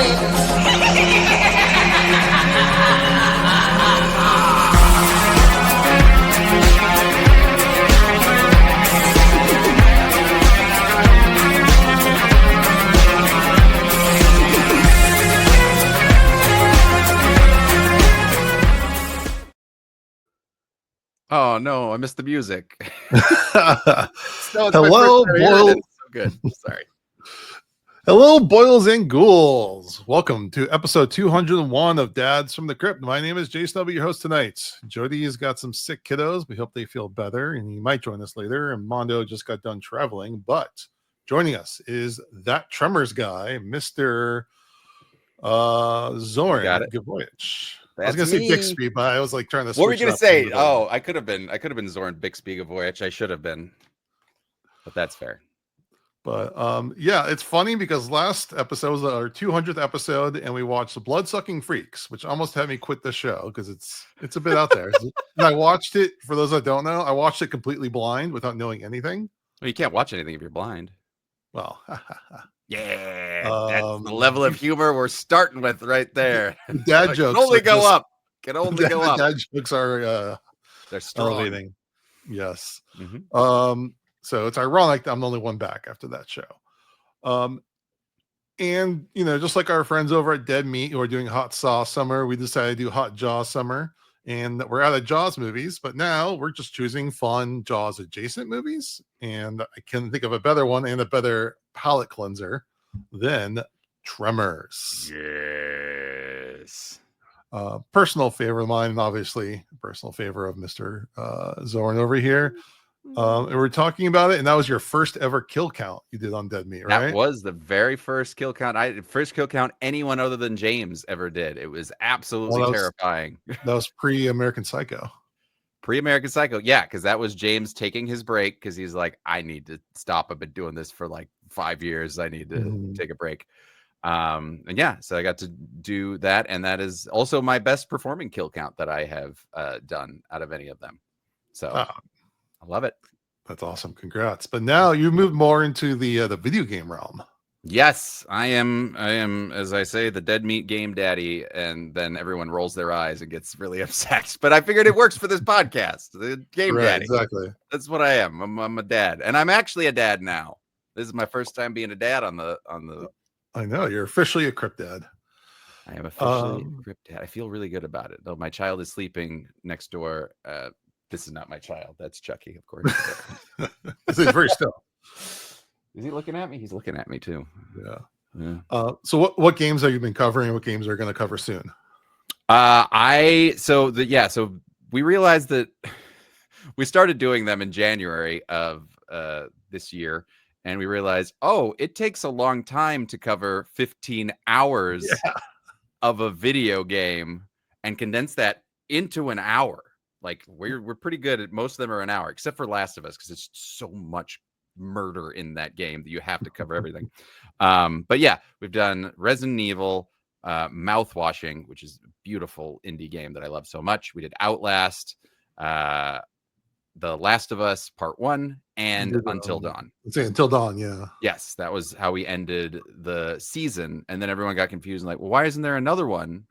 Oh no, I missed the music. Hello, Boyle. So good. Sorry. Hello, Boils and Ghouls. Welcome to episode 201 of Dads from the Crypt. My name is Jason. I'll be your host tonight. Jody has got some sick kiddos. We hope they feel better, and he might join us later. And Mondo just got done traveling, but joining us is that Tremors guy, Mr. Zoran Gvojic. I was gonna say Bixby, but I was like trying to. What were you gonna say? Oh, I could have been Zoran Bixby Gvojic. I should have been, but that's fair. But yeah, it's funny because last episode was our 200th episode, and we watched The Blood-Sucking Freaks, which almost had me quit the show because it's a bit out there. And I watched it, for those that don't know, I watched it completely blind without knowing anything. Well, you can't watch anything if you're blind. Well, yeah, that's the level of humor we're starting with right there. Dad jokes can only go up. Can only go up. Dad jokes are they're strong. Elevating. Yes. Mm-hmm. So it's ironic that I'm the only one back after that show. And you know, just like our friends over at Dead Meat who are doing Hot Sauce Summer, we decided to do Hot Jaws Summer, and we're out of Jaws movies, but now we're just choosing fun Jaws adjacent movies. And I can think of a better one and a better palate cleanser than Tremors. Yes. Personal favorite of mine, and obviously personal favor of Mr. Zoran over here. And we're talking about it, and that was your first ever kill count you did on Dead Meat, right? That was the very first kill count. First kill count anyone other than James ever did. It was absolutely terrifying. That was pre-American Psycho. Pre-American Psycho, yeah, because that was James taking his break because he's like, I need to stop. I've been doing this for like 5 years. I need to take a break. And yeah, so I got to do that, and that is also my best performing kill count that I have done out of any of them. So I love it. That's awesome. Congrats. But now you moved more into the video game realm. Yes, I am, as I say, the Dead Meat game daddy, and then everyone rolls their eyes and gets really upset. But I figured it works for this podcast. The game daddy. Exactly. That's what I am. I'm a dad. And I'm actually a dad now. This is my first time being a dad on the I know, you're officially a Crypt dad. I am officially a Crypt dad. I feel really good about it. Though my child is sleeping next door. This is not my child. That's Chucky, of course. He's very still. Is he looking at me? He's looking at me too. Yeah. So what games have you been covering? What games are going to cover soon? So we realized that we started doing them in January of this year, and we realized, it takes a long time to cover 15 hours of a video game and condense that into an hour. Like we're pretty good at most of them are an hour, except for Last of Us, because it's so much murder in that game that you have to cover everything. But yeah, we've done Resident Evil, Mouthwashing, which is a beautiful indie game that I love so much. We did Outlast, The Last of Us Part 1, and Until Dawn. Until Dawn, yeah. Yes, that was how we ended the season. And then everyone got confused and like, well, why isn't there another one?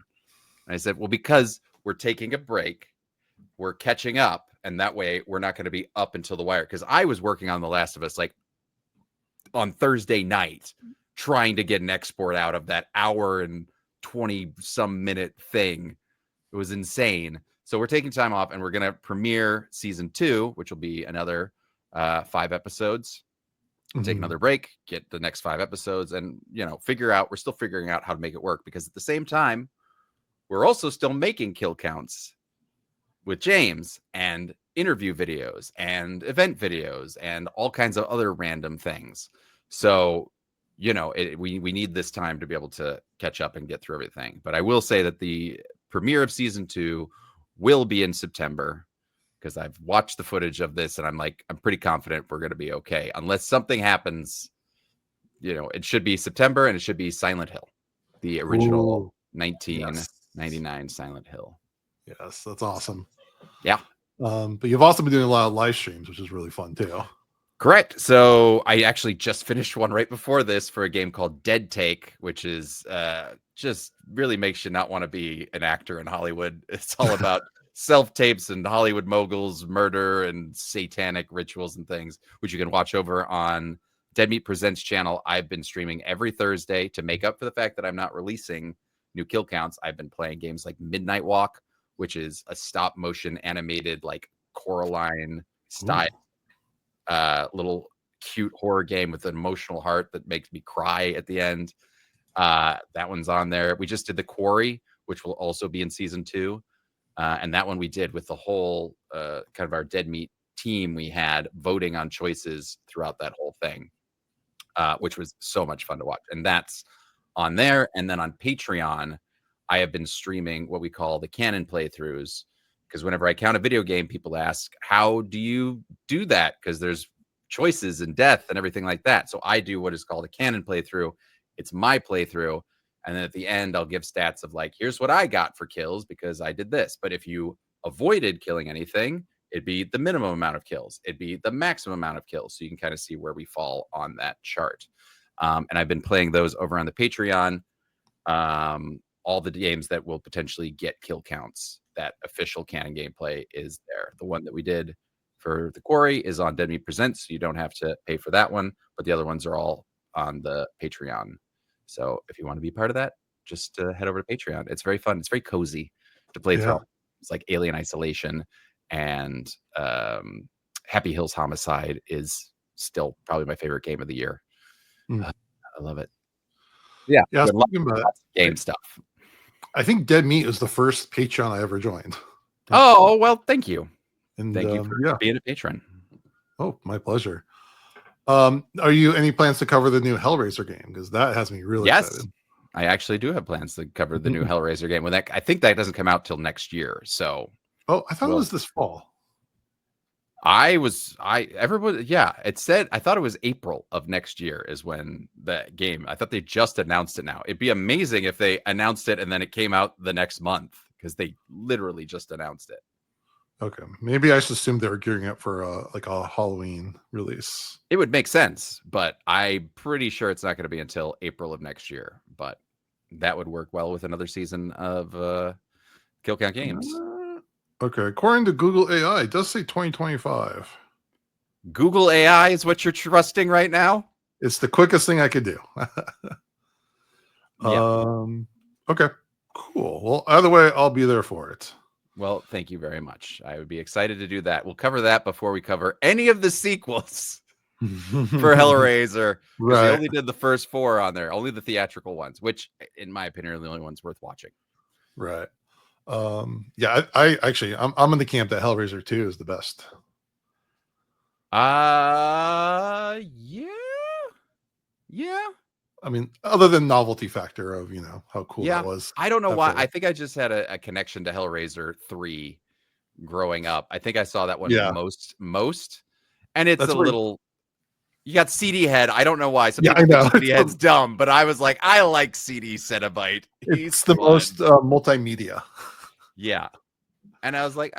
And I said, well, because we're taking a break. We're catching up, and that way we're not going to be up until the wire. Because I was working on The Last of Us like on Thursday night, trying to get an export out of that hour and 20-some minute thing. It was insane. So we're taking time off, and we're going to premiere season 2, which will be another 5 episodes. Take another break, get the next 5 episodes, and we're still figuring out how to make it work. Because at the same time, we're also still making kill counts with James and interview videos and event videos and all kinds of other random things. So, we need this time to be able to catch up and get through everything. But I will say that the premiere of season 2 will be in September, because I've watched the footage of this and I'm pretty confident we're going to be okay. Unless something happens, it should be September, and it should be Silent Hill, the original 1999 Silent Hill. Yes, that's awesome. Yeah. But you've also been doing a lot of live streams, which is really fun too. Correct. So I actually just finished one right before this for a game called Dead Take, which is just really makes you not want to be an actor in Hollywood. It's all about self-tapes and Hollywood moguls, murder and satanic rituals and things, which you can watch over on Dead Meat Presents channel. I've been streaming every Thursday to make up for the fact that I'm not releasing new kill counts. I've been playing games like Midnight Walk, which is a stop motion animated like Coraline style little cute horror game with an emotional heart that makes me cry at the end. That one's on there. We just did The Quarry, which will also be in season 2. And that one we did with the whole kind of our Dead Meat team. We had voting on choices throughout that whole thing, which was so much fun to watch. And that's on there. And then on Patreon, I have been streaming what we call the canon playthroughs, because whenever I count a video game, people ask, how do you do that? Because there's choices and death and everything like that. So I do what is called a canon playthrough. It's my playthrough. And then at the end, I'll give stats of like, here's what I got for kills because I did this. But if you avoided killing anything, it'd be the minimum amount of kills. It'd be the maximum amount of kills. So you can kind of see where we fall on that chart. And I've been playing those over on the Patreon. All the games that will potentially get kill counts, that official canon gameplay is there. The one that we did for The Quarry is on Dead Meat Presents, so you don't have to pay for that one, but the other ones are all on the Patreon. So if you want to be part of that, just head over to Patreon. It's very fun. It's very cozy to play through. It's like Alien Isolation, and Happy Hills Homicide is still probably my favorite game of the year. I love it. Yeah, I was thinking about lots of game stuff. I think Dead Meat was the first Patreon I ever joined. Oh, well, thank you. And thank you for being a patron. Oh, my pleasure. Are you any plans to cover the new Hellraiser game? Because that has me really excited. I actually do have plans to cover the new Hellraiser game. I think that doesn't come out till next year. So, I thought it was this fall. It said, I thought it was April of next year is when the game, I thought they just announced it now. It'd be amazing if they announced it and then it came out the next month, because they literally just announced it. Okay. Maybe I just assumed they were gearing up for a Halloween release. It would make sense, but I'm pretty sure it's not going to be until April of next year, but that would work well with another season of Kill Count games. Okay, according to Google AI, it does say 2025. Google AI is what you're trusting right now? It's the quickest thing I could do. Okay, cool. Well, either way, I'll be there for it. Well, thank you very much. I would be excited to do that. We'll cover that before we cover any of the sequels for Hellraiser. Right. They only did the first 4 on there, only the theatrical ones, which, in my opinion, are the only ones worth watching. Right. I actually I'm in the camp that Hellraiser 2 is the best. Yeah. I mean, other than novelty factor of how cool that was. I don't know why. I think I just had a connection to Hellraiser 3 growing up. I think I saw that one most, and it's a little. You got CD Head. I don't know why. Some people think CD Head's dumb, but I was like, I like CD Cenobite. It's the most multimedia. Yeah. And I was like,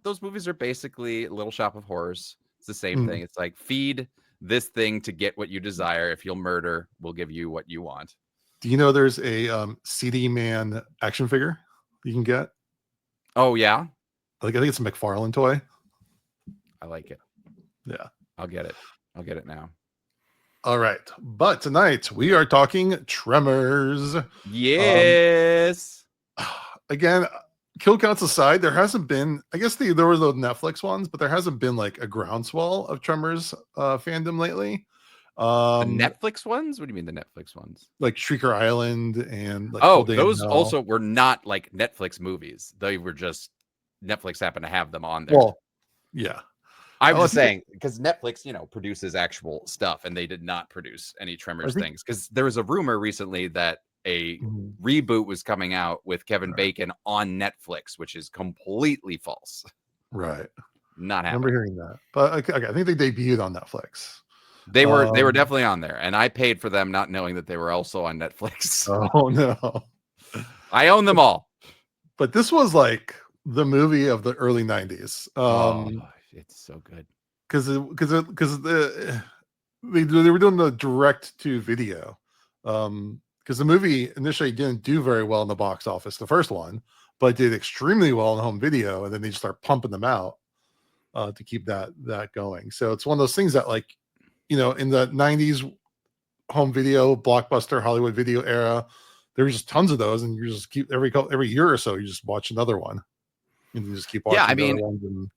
those movies are basically Little Shop of Horrors. It's the same thing. It's like, feed this thing to get what you desire. If you'll murder, we'll give you what you want. Do you know there's a CD Man action figure you can get? Oh, yeah? I think it's a McFarlane toy. I like it. Yeah. I'll get it. I'll get it now. All right. But tonight we are talking Tremors. Yes. Again, kill counts aside, there hasn't been, I guess there were those Netflix ones, but there hasn't been like a groundswell of Tremors fandom lately. The Netflix ones? What do you mean the Netflix ones? Like Shrieker Island and like those also were not like Netflix movies. They were just Netflix happened to have them on there. Well, yeah. I'm just saying, because Netflix, produces actual stuff, and they did not produce any Tremors things. Because there was a rumor recently that a reboot was coming out with Kevin Bacon on Netflix, which is completely false. Right. Not happening. I remember hearing that. But I think they debuted on Netflix. They were definitely on there, and I paid for them not knowing that they were also on Netflix. Oh, no. I own them all. But this was like the movie of the early 90s. It's so good. because they were doing the direct to video, because the movie initially didn't do very well in the box office, the first one, but did extremely well in home video, and then they just start pumping them out to keep that going. So it's one of those things that, like, in the 90s home video blockbuster Hollywood video era, there was just tons of those, and you just keep every year or so you just watch another one, and you just keep watching I mean, other ones. And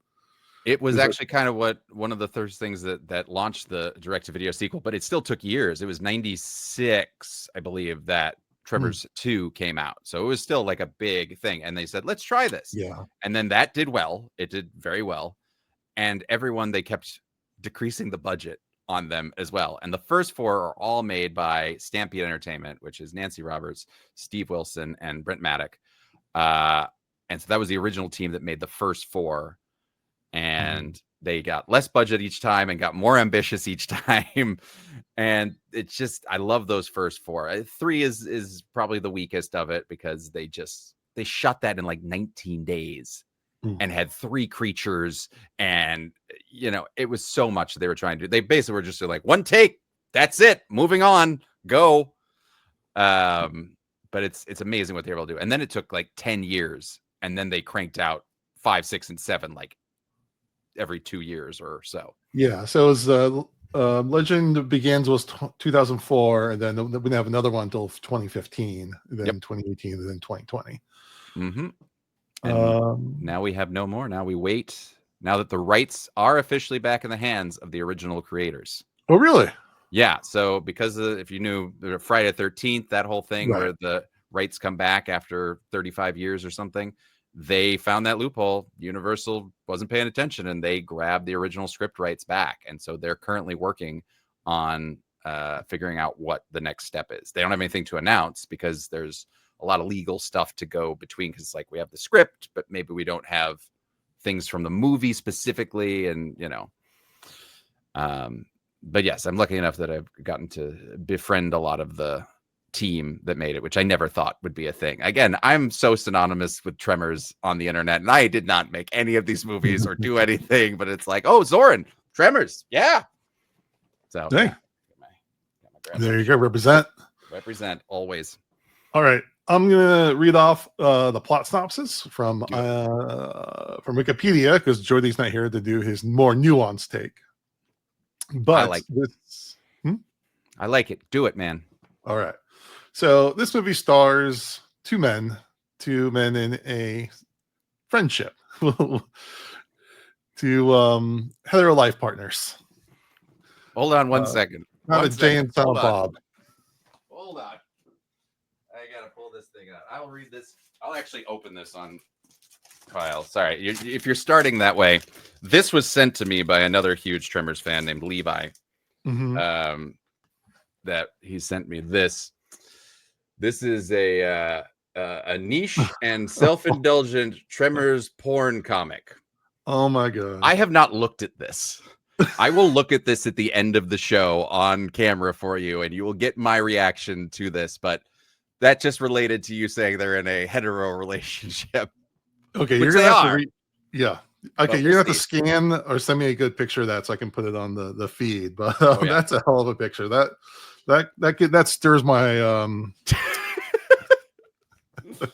it was actually kind of one of the first things that launched the direct-to-video sequel, but it still took years. It was 96, I believe, that Tremors 2 came out. So it was still like a big thing. And they said, let's try this. Yeah. And then that did well. It did very well. And they kept decreasing the budget on them as well. And the first 4 are all made by Stampede Entertainment, which is Nancy Roberts, Steve Wilson, and Brent Maddock. And so that was the original team that made the first 4. And they got less budget each time and got more ambitious each time. And it's just, I love those first 4. 3 is probably the weakest of it, because they shot that in like 19 days and had 3 creatures. And, it was so much they were trying to do. They basically were just like, one take, that's it, moving on, go. But it's amazing what they were able to do. And then it took like 10 years. And then they cranked out 5, 6, and 7, like every 2 years or so. Yeah. So it was Legend Begins was 2004, and then we didn't have another one until 2015, then 2018, and then 2020. And now we have no more. Now we wait. Now that the rights are officially back in the hands of the original creators. Oh, really? Yeah. So because if you knew Friday the 13th, that whole thing where the rights come back after 35 years or something, they found that loophole. Universal wasn't paying attention, and they grabbed the original script rights back. And so they're currently working on figuring out what the next step is. They don't have anything to announce because there's a lot of legal stuff to go between, because like we have the script, but maybe we don't have things from the movie specifically. And, but yes, I'm lucky enough that I've gotten to befriend a lot of the team that made it, which I never thought would be a thing. Again, I'm so synonymous with Tremors on the internet, and I did not make any of these movies or do anything, but it's like, oh, Zoran, Tremors, yeah. So hey, there you go, represent always. All right, I'm gonna read off the plot synopsis from Wikipedia, because Jordy's not here to do his more nuanced take. But I like it. Do it, man. All right. So this movie stars two men in a friendship, two hetero life partners. Hold on one second. Not a Jay and Silent Bob. Hold on. I gotta pull this thing out. I'll read this. I'll actually open this on Kyle. Sorry. If you're starting that way, this was sent to me by another huge Tremors fan named Levi. That he sent me this. This is a niche and self-indulgent Tremors porn comic. Oh my god! I have not looked at this. I will look at this at the end of the show on camera for you, and you will get my reaction to this. But that just related to you saying they're in a hetero relationship. Okay, you're gonna have to yeah. Okay, you're gonna have to scan or send me a good picture of that so I can put it on the feed. But that's a hell of a picture. That stirs my There's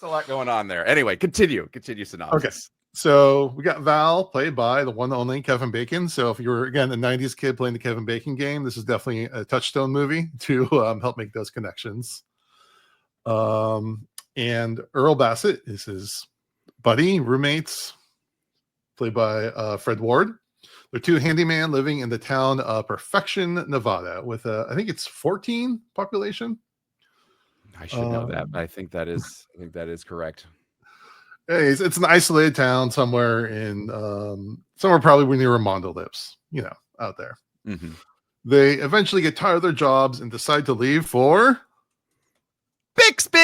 a lot going on there. Anyway, continue synopsis. Okay. So we got Val, played by the one and only Kevin Bacon. So if you were, again, a 90s kid playing the Kevin Bacon game, this is definitely a touchstone movie to help make those connections. And Earl Bassett is his buddy, roommates, played by Fred Ward. They're two handyman living in the town of Perfection, Nevada, with I think it's 14 population. I should know that, but I think that is correct. It's an isolated town somewhere somewhere probably near where Mondo lives, out there. Mm-hmm. They eventually get tired of their jobs and decide to leave for Bixby.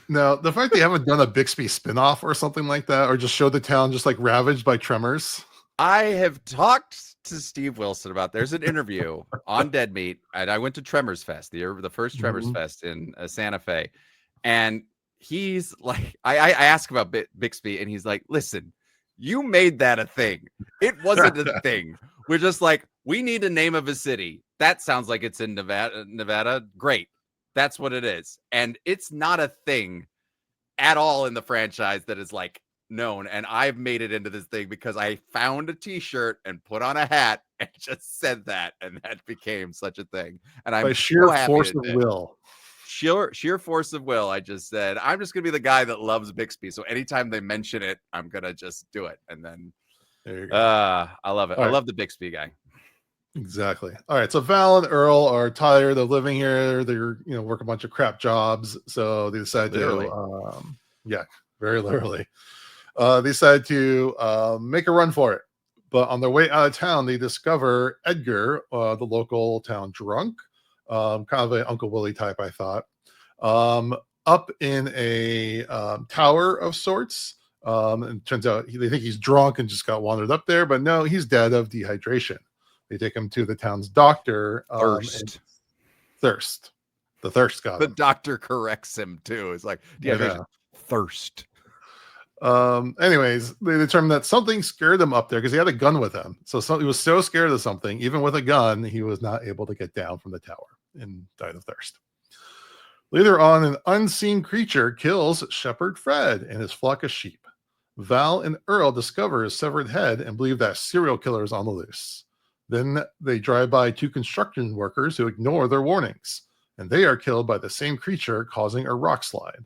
Now, the fact they haven't done a Bixby spinoff or something like that, or just show the town just like ravaged by tremors. I have talked to Steve Wilson about. There's an interview on Dead Meat, and I went to Tremors Fest, the first Tremors Fest in Santa Fe, and he's like, I asked about Bixby, and he's like, listen, You made that a thing. It wasn't a thing. We're just like, we need a name of a city. That sounds like it's in Nevada. Great. That's what it is. And it's not a thing at all in the franchise that is like known. And I've made it into this thing because I found a t-shirt and put on a hat and just said that. And that became such a thing. And I'm By sheer so happy force it of did. will. Sheer force of will. I just said, I'm just going to be the guy that loves Bixby. So anytime they mention it, I'm going to just do it. And then There you go. I love it. All I right. love the Bixby guy. Exactly. All right. So Val and Earl are tired of living here. They're, work a bunch of crap jobs. So they decide Literally. very literally. They decide to make a run for it. But on their way out of town, they discover Edgar, the local town drunk, kind of an Uncle Willie type, I thought, up in a tower of sorts. And it turns out they think he's drunk and just got wandered up there, but no, he's dead of dehydration. They take him to the town's doctor. Thirst. The thirst got The him. doctor corrects him too. It's like dehydration. Thirst. Anyways, they determined that something scared him up there because he had a gun with him. So he was so scared of something, even with a gun, he was not able to get down from the tower and died of thirst. Later on, an unseen creature kills Shepherd Fred and his flock of sheep. Val and Earl discover his severed head and believe that serial killer is on the loose. Then they drive by two construction workers who ignore their warnings, and they are killed by the same creature, causing a rock slide.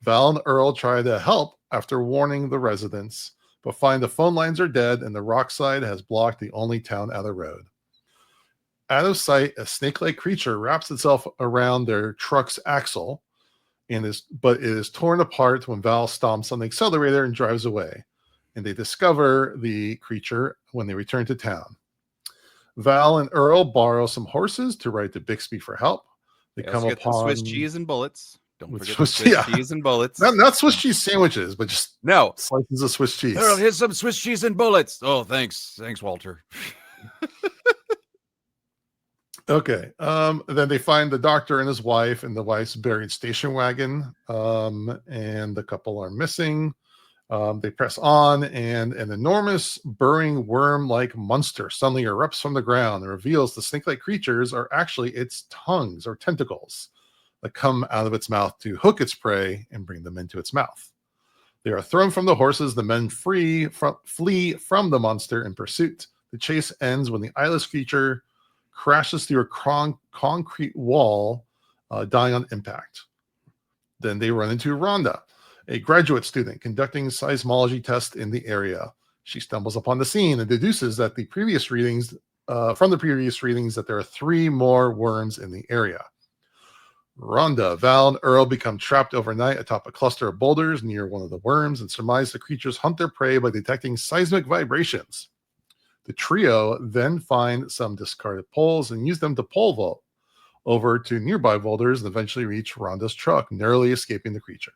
Val and Earl try to help after warning the residents, but find the phone lines are dead and the rock slide has blocked the only town out of road. Out of sight, a snake-like creature wraps itself around their truck's axle, but it is torn apart when Val stomps on the accelerator and drives away. And they discover the creature when they return to town. Val and Earl borrow some horses to ride to Bixby for help. They come Let's get upon some Swiss cheese and bullets. Don't with forget Swiss- the Swiss yeah. cheese and bullets. not Swiss cheese sandwiches, but just No. slices of Swiss cheese. Earl, here's some Swiss cheese and bullets. Oh, thanks, Walter. Okay. Then they find the doctor and his wife and the wife's buried station wagon. And the couple are missing. They press on, and an enormous burrowing worm-like monster suddenly erupts from the ground and reveals the snake-like creatures are actually its tongues or tentacles that come out of its mouth to hook its prey and bring them into its mouth. They are thrown from the horses. The men flee from the monster in pursuit. The chase ends when the eyeless creature crashes through a concrete wall, dying on impact. Then they run into Rhonda, a graduate student conducting seismology tests in the area. She stumbles upon the scene and deduces that from the previous readings that there are 3 more worms in the area. Rhonda, Val, and Earl become trapped overnight atop a cluster of boulders near one of the worms and surmise the creatures hunt their prey by detecting seismic vibrations. The trio then find some discarded poles and use them to pole vault over to nearby boulders and eventually reach Rhonda's truck, narrowly escaping the creature.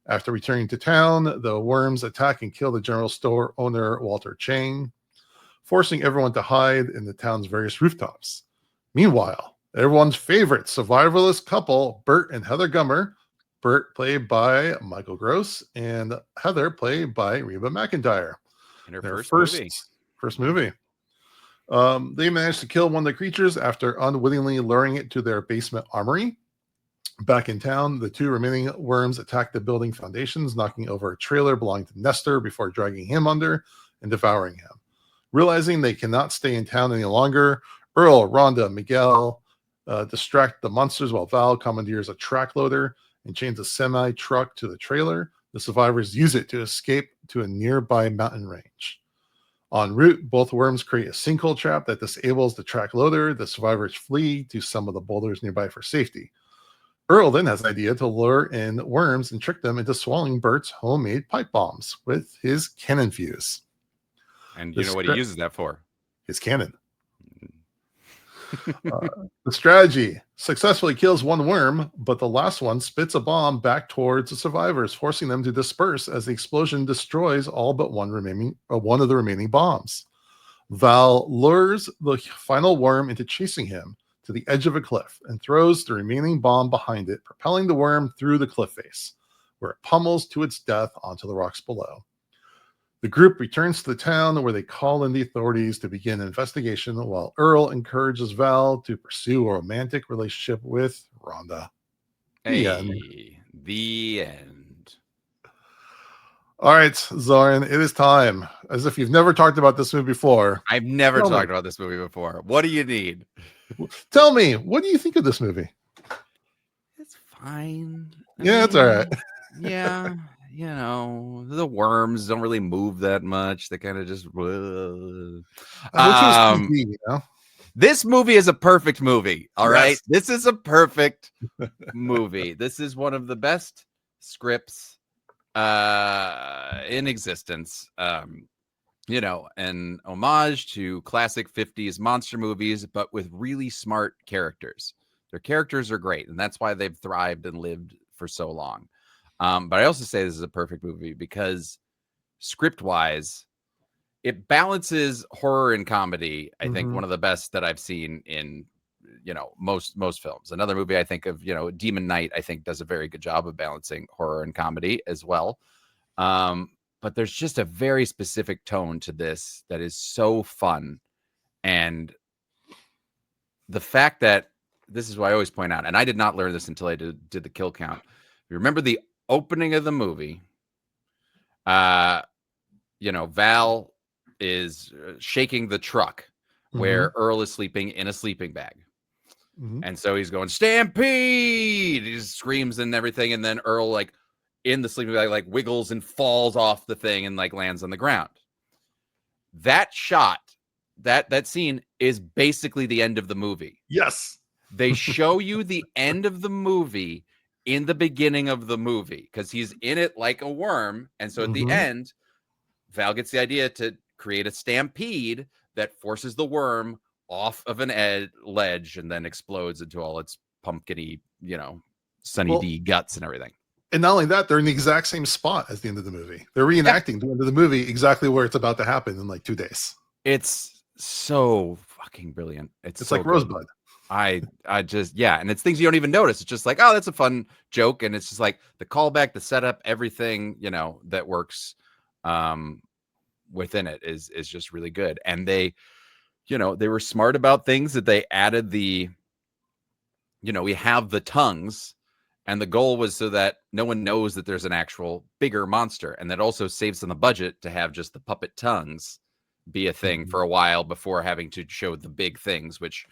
After returning to town, the worms attack and kill the general store owner, Walter Chang, forcing everyone to hide in the town's various rooftops. Meanwhile, everyone's favorite survivalist couple, Bert and Heather Gummer, Bert played by Michael Gross and Heather played by Reba McEntire. In her Their first movie. They managed to kill one of the creatures after unwittingly luring it to their basement armory. Back in town, the 2 remaining worms attack the building foundations, knocking over a trailer belonging to Nestor before dragging him under and devouring him. Realizing they cannot stay in town any longer, Earl, Rhonda, Miguel distract the monsters while Val commandeers a track loader and chains a semi-truck to the trailer. The survivors use it to escape to a nearby mountain range. En route, both worms create a sinkhole trap that disables the track loader. The survivors flee to some of the boulders nearby for safety. Earl then has an idea to lure in worms and trick them into swallowing Bert's homemade pipe bombs with his cannon fuse. And you know what he uses that for? His cannon. The strategy successfully kills one worm, but the last one spits a bomb back towards the survivors, forcing them to disperse as the explosion destroys all but one of the remaining bombs. Val lures the final worm into chasing him to the edge of a cliff and throws the remaining bomb behind it, propelling the worm through the cliff face, where it pummels to its death onto the rocks below. The group returns to the town where they call in the authorities to begin an investigation while Earl encourages Val to pursue a romantic relationship with Rhonda. The end. Hey, the end. All right, Zoran, it is time. As if you've never talked about this movie before. I've never Tell me. talked about this movie before. What do you need? Tell me, what do you think of this movie? It's fine. It's all right. Yeah, the worms don't really move that much. They kind of just. Which was PG, you know? This movie is a perfect movie. All right, Yes. this is a perfect movie. This is one of the best scripts in existence. An homage to classic 50s monster movies, but with really smart characters. Their characters are great, and that's why they've thrived and lived for so long. But I also say this is a perfect movie because script-wise, it balances horror and comedy. I think one of the best that I've seen in most films. Another movie I think of, Demon Knight, I think does a very good job of balancing horror and comedy as well. But there's just a very specific tone to this that is so fun. And the fact that this is what I always point out, and I did not learn this until I did the kill count. You remember the opening of the movie? Val is shaking the truck where Earl is sleeping in a sleeping bag. And so he's going, Stampede! He screams and everything. And then Earl, in the sleeping bag, wiggles and falls off the thing and lands on the ground. That shot, that scene is basically the end of the movie. Yes. They show you the end of the movie in the beginning of the movie because he's in it like a worm. And so at the end, Val gets the idea to create a stampede that forces the worm off of an ledge and then explodes into all its pumpkiny, Sunny D guts and everything. And not only that, they're in the exact same spot as the end of the movie. They're reenacting the end of the movie exactly where it's about to happen in 2 days. It's so fucking brilliant. It's so like Rosebud. I just, and it's things you don't even notice. It's just oh, that's a fun joke. And it's just the callback, the setup, everything, that works within it is just really good. And they were smart about things that they added we have the tongues, and the goal was so that no one knows that there's an actual bigger monster. And that also saves on the budget to have just the puppet tongues be a thing for a while before having to show the big things, which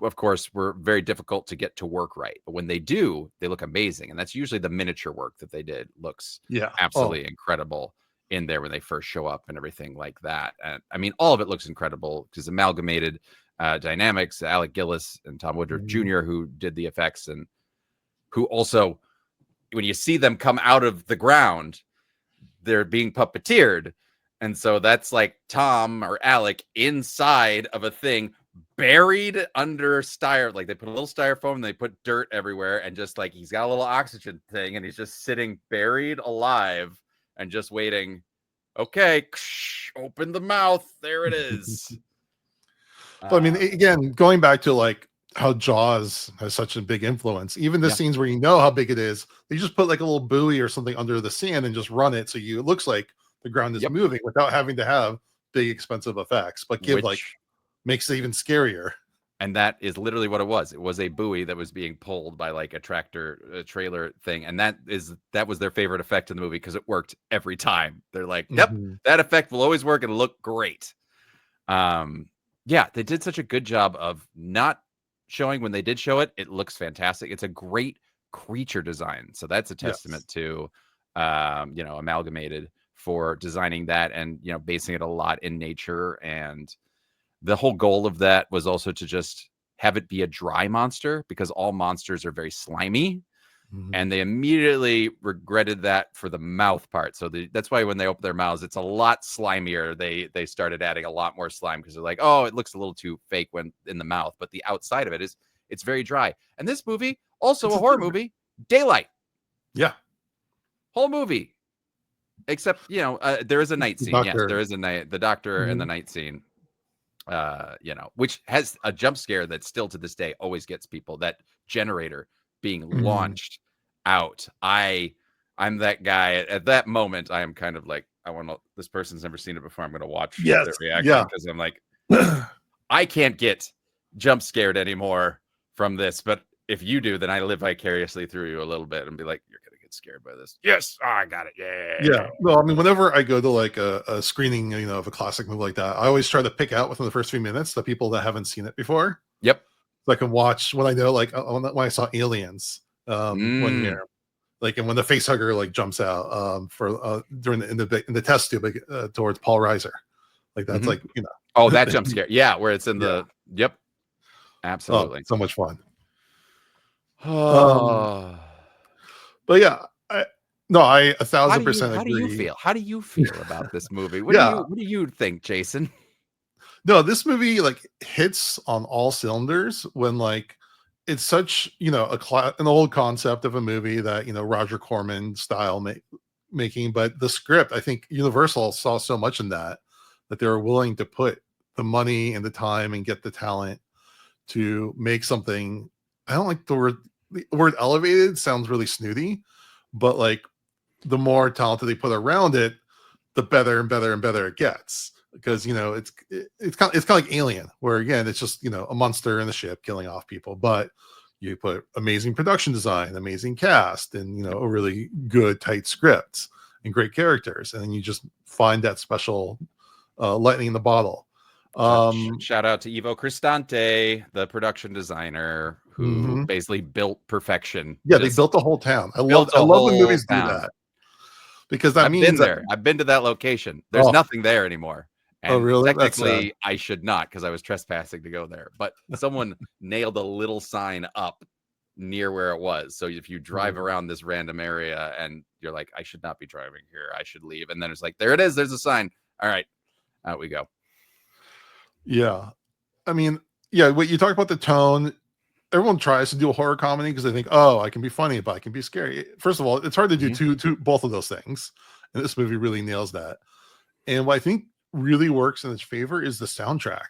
of course were very difficult to get to work right. But when they do, they look amazing. And that's usually the miniature work that they did looks absolutely incredible in there when they first show up and everything like that. And all of it looks incredible because amalgamated dynamics, Alec Gillis and Tom Woodruff Jr., who did the effects and who also, when you see them come out of the ground, they're being puppeteered. And so that's Tom or Alec inside of a thing buried under styrofoam. They put a little styrofoam and they put dirt everywhere. And just he's got a little oxygen thing and he's just sitting buried alive and just waiting. Okay, open the mouth. There it is. But again, going back to how Jaws has such a big influence, even the scenes where how big it is, they just put a little buoy or something under the sand and just run it. So it looks like the ground is moving without having to have big, expensive effects, but makes it even scarier. And that is literally what it was. It was a buoy that was being pulled by a trailer thing. And that was their favorite effect in the movie because it worked every time. They're yep, that effect will always work and look great. They did such a good job of not showing when they did show it. It looks fantastic. It's a great creature design. So that's a testament to, Amalgamated for designing that and, basing it a lot in nature. And the whole goal of that was also to just have it be a dry monster because all monsters are very slimy. And they immediately regretted that for the mouth part. So that's why when they open their mouths, it's a lot slimier. They started adding a lot more slime because they're oh, it looks a little too fake when in the mouth. But the outside of it it's very dry. And this movie, also a horror movie, daylight. Yeah. Whole movie. Except, there is a night scene. Yes, there is the doctor and the night scene. Which has a jump scare that still to this day always gets people. That generator being launched out. I'm that guy at that moment. I am kind of this person's never seen it before. I'm going to watch Yes. their reaction because I'm like, I can't get jump scared anymore from this. But if you do, then I live vicariously through you a little bit and be like, you're going to get scared by this. Yes. Oh, I got it. Yeah. Well, I mean, whenever I go to like a screening, you know, of a classic movie like that, I always try to pick out within the first few minutes the people that haven't seen it before. Yep. So I can watch when I know, like when I saw Aliens 1 year, like, and when the face hugger like jumps out for during in the test tube towards Paul Reiser, like that's like, you know. Oh, that jump scare. Yeah, where it's in the yep. Absolutely. Oh, so much fun. Oh. But yeah, I 1,000% How do you agree. feel? How do you feel about this movie? What do you think, Jason? No, this movie like hits on all cylinders when like it's such, you know, an old concept of a movie that, you know, Roger Corman style making, but the script, I think Universal saw so much in that they were willing to put the money and the time and get the talent to make something. I don't like the word elevated sounds really snooty, but like the more talented they put around it, the better and better and better it gets. Because, you know, it's kind of like Alien, where again it's just, you know, a monster in the ship killing off people, but you put amazing production design, amazing cast, and, you know, a really good tight script and great characters, and then you just find that special lightning in the bottle. Shout out to Ivo Cristante, the production designer, who basically built perfection. Yeah, they built the whole town. I love when movies do that, because that means I've been to that location. There's nothing there anymore. And really? Technically, I should not, because I was trespassing to go there. But someone nailed a little sign up near where it was. So if you drive around this random area and you're like, I should not be driving here, I should leave. And then it's like, there it is. There's a sign. All right, out we go. Yeah. I mean, yeah, what you talk about the tone, everyone tries to do a horror comedy because they think, oh, I can be funny, but I can be scary. First of all, it's hard to do both of those things. And this movie really nails that. And what I think really works in its favor is the soundtrack.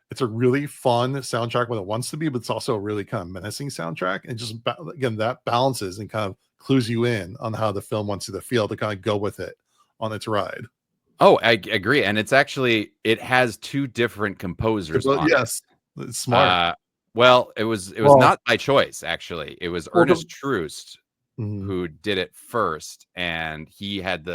It's a really fun soundtrack when it wants to be, but it's also a really kind of menacing soundtrack. And just again, that balances and kind of clues you in on how the film wants you to feel to kind of go with it on its ride. Oh, I agree. And it has two different composers on it. It's smart. Well, it was not by choice, actually. It was Ernest Troost who did it first, and he had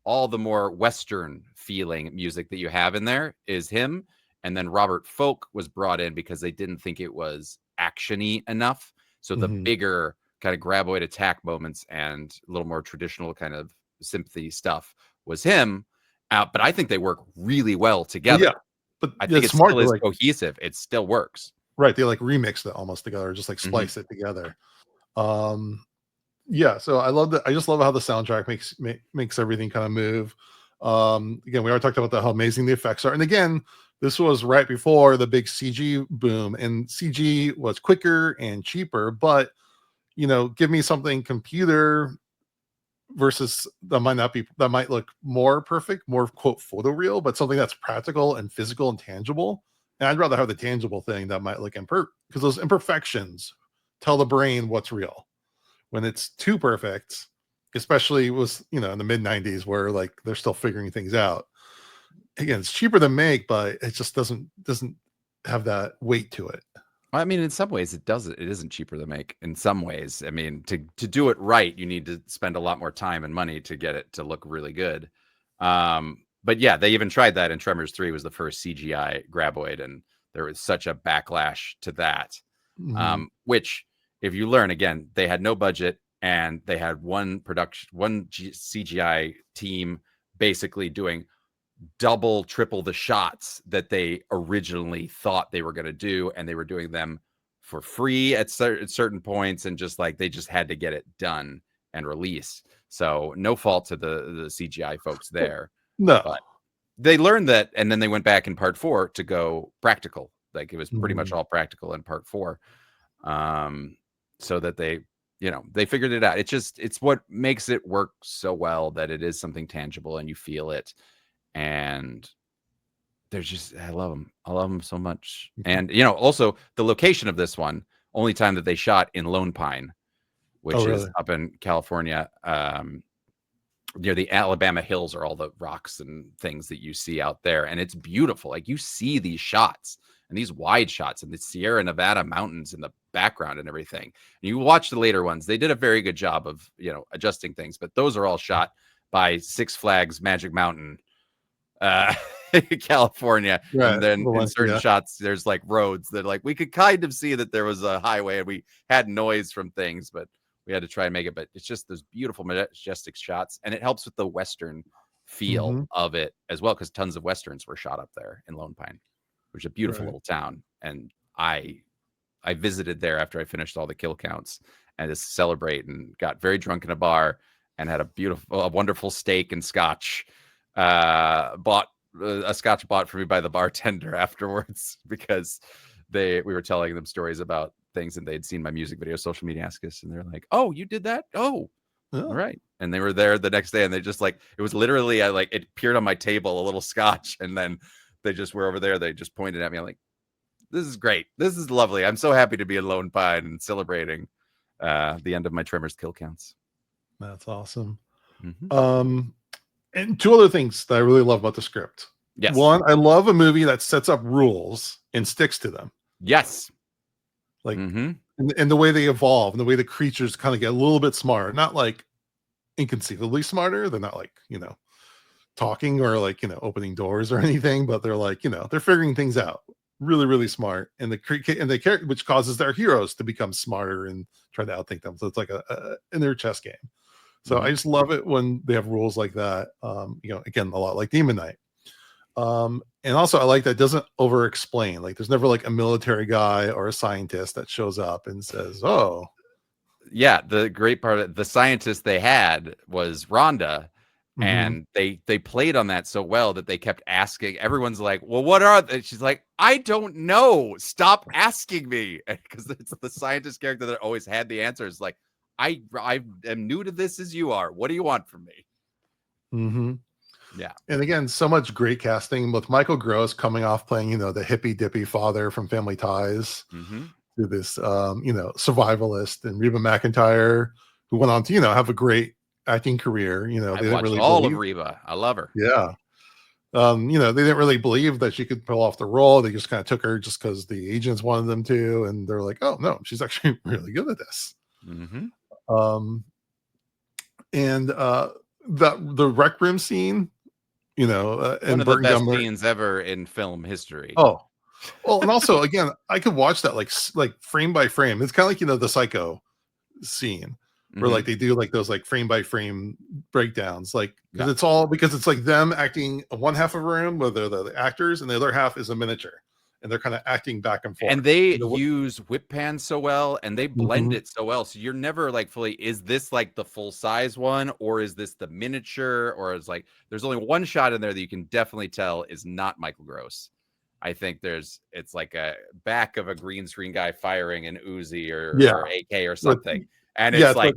all the more Western feeling music that you have in there is him. And then Robert Folk was brought in because they didn't think it was action-y enough. So the bigger kind of graboid attack moments and a little more traditional kind of sympathy stuff was him. But I think they work really well together. Yeah, but I think it's smart. Still is cohesive. It still works. Right. They like remixed it almost together, just like splice it together. Yeah, so I love that. I just love how the soundtrack makes everything kind of move. Again, we already talked about how amazing the effects are. And again, this was right before the big CG boom, and CG was quicker and cheaper, but, you know, give me something computer versus that might look more perfect, more quote photoreal, but something that's practical and physical and tangible. And I'd rather have the tangible thing that might look because those imperfections tell the brain what's real. When it's too perfect, especially was, you know, in the mid 90s where like they're still figuring things out. Again, it's cheaper to make, but it just doesn't have that weight to it. I mean, in some ways it doesn't. It isn't cheaper to make. In some ways, I mean, to do it right, you need to spend a lot more time and money to get it to look really good. But yeah, they even tried that in Tremors 3 was the first CGI graboid, and there was such a backlash to that. Which, if you learn, again, they had no budget and they had one CGI team basically doing double, triple the shots that they originally thought they were going to do. And they were doing them for free at certain points. And just like, they just had to get it done and released. So no fault to the CGI folks there. No, but they learned that. And then they went back in part 4 to go practical. Like it was pretty much all practical in part 4. So that they figured it out. It's what makes it work so well, that it is something tangible and you feel it. And I love them. I love them so much. And, you know, also the location of this one, only time that they shot in Lone Pine, which is up in California. near the Alabama hills are all the rocks and things that you see out there. And it's beautiful. Like you see these shots and these wide shots and the Sierra Nevada mountains in the background and everything. And you watch the later ones. They did a very good job of, adjusting things, but those are all shot by Six Flags Magic Mountain, uh, California. Right. And then in Well, certain yeah. shots, there's like roads that like we could kind of see that there was a highway and we had noise from things, but we had to try and make it. But it's just those beautiful, majestic shots. And it helps with the Western feel Mhm. of it as well, because tons of Westerns were shot up there in Lone Pine, which is a beautiful Right. little town. And I visited there after I finished all the kill counts and to celebrate and got very drunk in a bar and had a wonderful steak and scotch. Bought a scotch bought for me by the bartender afterwards because we were telling them stories about things and they'd seen my music video, social media ask us, and they're like, "Oh, you did that? Oh, Yeah. all right." And they were there the next day and they just like, it was literally, it appeared on my table, a little scotch, and then they just were over there. They just pointed at me. I'm like, this is great. This is lovely. I'm so happy to be in Lone Pine and celebrating the end of my Tremors kill counts. That's awesome. Mm-hmm. And two other things that I really love about the script. Yes. One, I love a movie that sets up rules and sticks to them. Yes. Like, mm-hmm. and the way they evolve and the way the creatures kind of get a little bit smarter, not like inconceivably smarter. They're not like, talking or like, opening doors or anything, but they're like, they're figuring things out. Really, really smart. And the character, which causes their heroes to become smarter and try to outthink them. So it's like a inner chess game. So I just love it when they have rules like that. Again, a lot like Demon Knight. And also I like that it doesn't over explain. Like there's never like a military guy or a scientist that shows up and says, "Oh." Yeah, the great part of the scientist they had was Rhonda. Mm-hmm. And they played on that so well that they kept asking. Everyone's like, "Well, what are they?" She's like, "I don't know. Stop asking me." Because it's the scientist character that always had the answers. Like, I am new to this as you are. What do you want from me? Mm-hmm. Yeah. And again, so much great casting with Michael Gross coming off playing, the hippy dippy father from Family Ties to this, survivalist, and Reba McEntire, who went on to, have a great acting career. They didn't really all believe. of Reba. I love her. Yeah. They didn't really believe that she could pull off the role. They just kind of took her just because the agents wanted them to, and they're like, "Oh no, she's actually really good at this." And the rec room scene, and one of the Burton best Gummer scenes ever in film history. Oh, well, and also again, I could watch that like frame by frame. It's kind of like the Psycho scene where like they do like those like frame by frame breakdowns, like because it's like them acting one half of a room where they're the actors and the other half is a miniature, and they're kind of acting back and forth. And they use whip pans so well, and they blend it so well. So you're never like fully, is this like the full size one, or is this the miniature? Or it's like, there's only one shot in there that you can definitely tell is not Michael Gross. I think it's like a back of a green screen guy firing an Uzi or AK or something. And it's like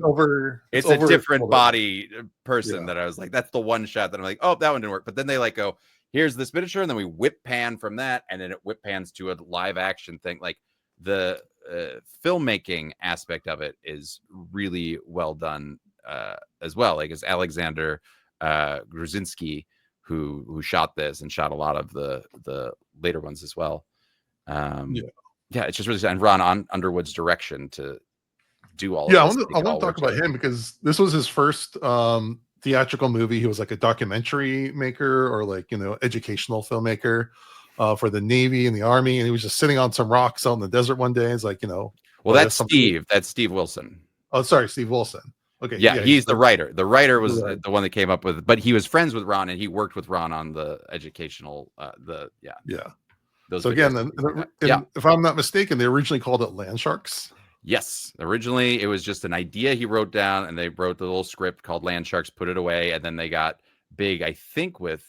it's a different body person that I was like, that's the one shot that I'm like, oh, that one didn't work. But then they like go, here's this miniature, and then we whip pan from that, and then it whip pans to a live action thing. Like the filmmaking aspect of it is really well done as well. Like it's Alexander Gruzinski who shot this and shot a lot of the later ones as well. It's just really, and Ron Underwood's direction to do all of this. I want to talk about him because this was his first theatrical movie. He was like a documentary maker or like educational filmmaker for the Navy and the Army, and he was just sitting on some rocks out in the desert one day. It's like well, that's Steve Wilson. Oh, sorry, Steve Wilson. Okay, he's the writer. The writer was the one that came up with, but he was friends with Ron, and he worked with Ron on the educational. So again, if I'm not mistaken, they originally called it Land Sharks. Yes. Originally, it was just an idea he wrote down, and they wrote the little script called Land Sharks, put it away, and then they got big, I think, was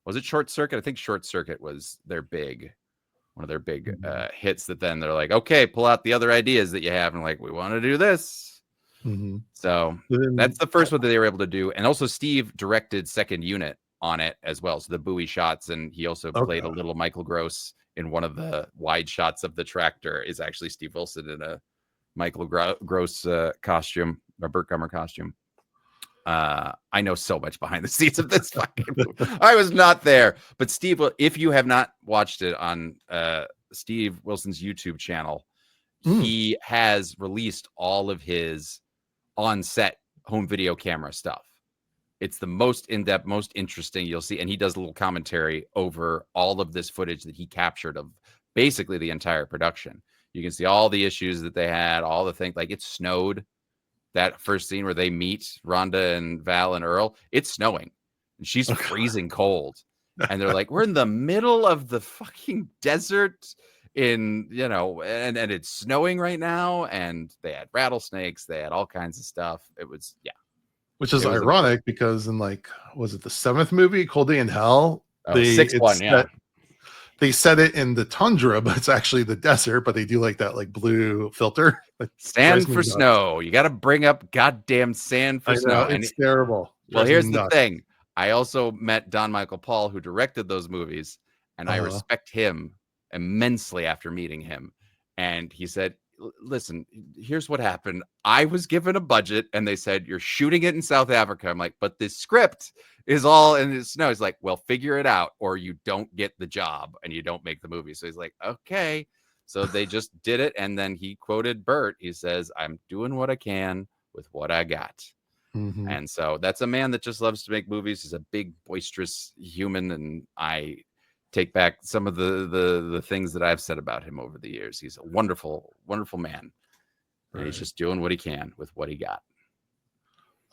it Short Circuit? I think Short Circuit was one of their big hits that then they're like, okay, pull out the other ideas that you have. And like, we want to do this. So that's the first one that they were able to do. And also Steve directed Second Unit on it as well. So the buoy shots, and he also played a little Michael Gross in one of the wide shots of the tractor is actually Steve Wilson in a Michael Gross costume, or Burt Gummer costume. I know so much behind the scenes of this fucking movie. I was not there, but Steve, if you have not watched it on Steve Wilson's YouTube channel, he has released all of his on-set home video camera stuff. It's the most in-depth, most interesting you'll see, and he does a little commentary over all of this footage that he captured of basically the entire production. You can see all the issues that they had, all the things, like it snowed. That first scene where they meet Rhonda and Val and Earl, it's snowing and she's freezing cold. And they're like, we're in the middle of the fucking desert in, you know, and it's snowing right now. And they had rattlesnakes, they had all kinds of stuff. It was, yeah. Which is ironic because in like, was it the 7th movie, Cold Day in Hell? Sixth one, yeah. They set it in the tundra, but it's actually the desert, but they do like that like blue filter. Sand for snow. You got to bring up goddamn sand for snow. It's terrible. Well, here's the thing. I also met Don Michael Paul, who directed those movies, and I respect him immensely after meeting him. And he said, listen, here's what happened. I was given a budget and they said, you're shooting it in South Africa. I'm like, but this script is all in the snow. He's like, well, figure it out or you don't get the job and you don't make the movie. So he's like, okay. So they just did it. And then he quoted Bert. He says, I'm doing what I can with what I got. And so that's a man that just loves to make movies. He's a big, boisterous human. And I take back some of the things that I've said about him over the years. He's a wonderful, wonderful man. And he's just doing what he can with what he got.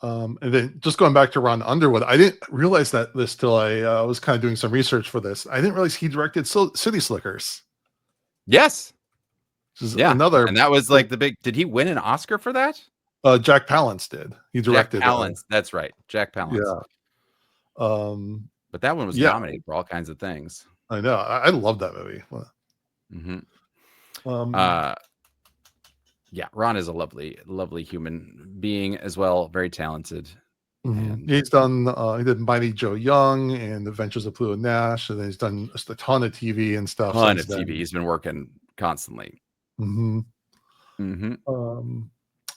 And then just going back to Ron Underwood, I didn't realize that this till I was kind of doing some research for this. I didn't realize he directed City Slickers. Yes. Another. And that was like the big, did he win an Oscar for that? Jack Palance did. He directed. Jack Palance. That's right. Jack Palance. Yeah. But that one was nominated for all kinds of things. I know. I love that movie. Yeah, Ron is a lovely, lovely human being as well. Very talented. He's done. He did Mighty Joe Young and Adventures of Pluto Nash, and then he's done just a ton of TV and stuff. He's been working constantly. And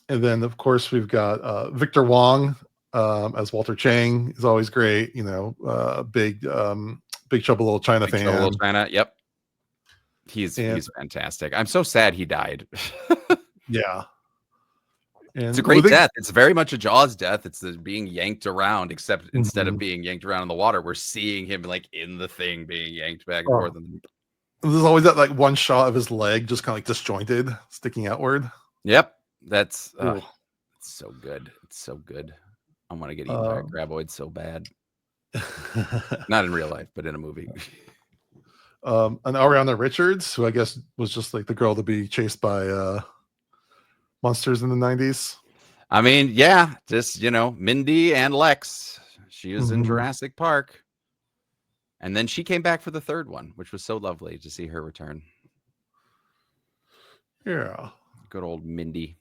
then of course we've got Victor Wong as Walter Chang. Is always great. You know, Big Trouble Little China fan. Little China. Yep. He's fantastic. I'm so sad he died. Yeah. And it's a great death. It's very much a Jaws death. It's the being yanked around, except instead of being yanked around in the water, we're seeing him like in the thing being yanked back and forth. There's always that like one shot of his leg just kind of like disjointed, sticking outward. Yep. That's it's so good. It's so good. I want to get eaten by a graboid so bad. Not in real life, but in a movie. And Ariana Richards, who I guess was just like the girl to be chased by monsters in the 90s. I mean, yeah, just, you know, Mindy and Lex. She was in Jurassic Park. And then she came back for the third one, which was so lovely to see her return. Yeah. Good old Mindy.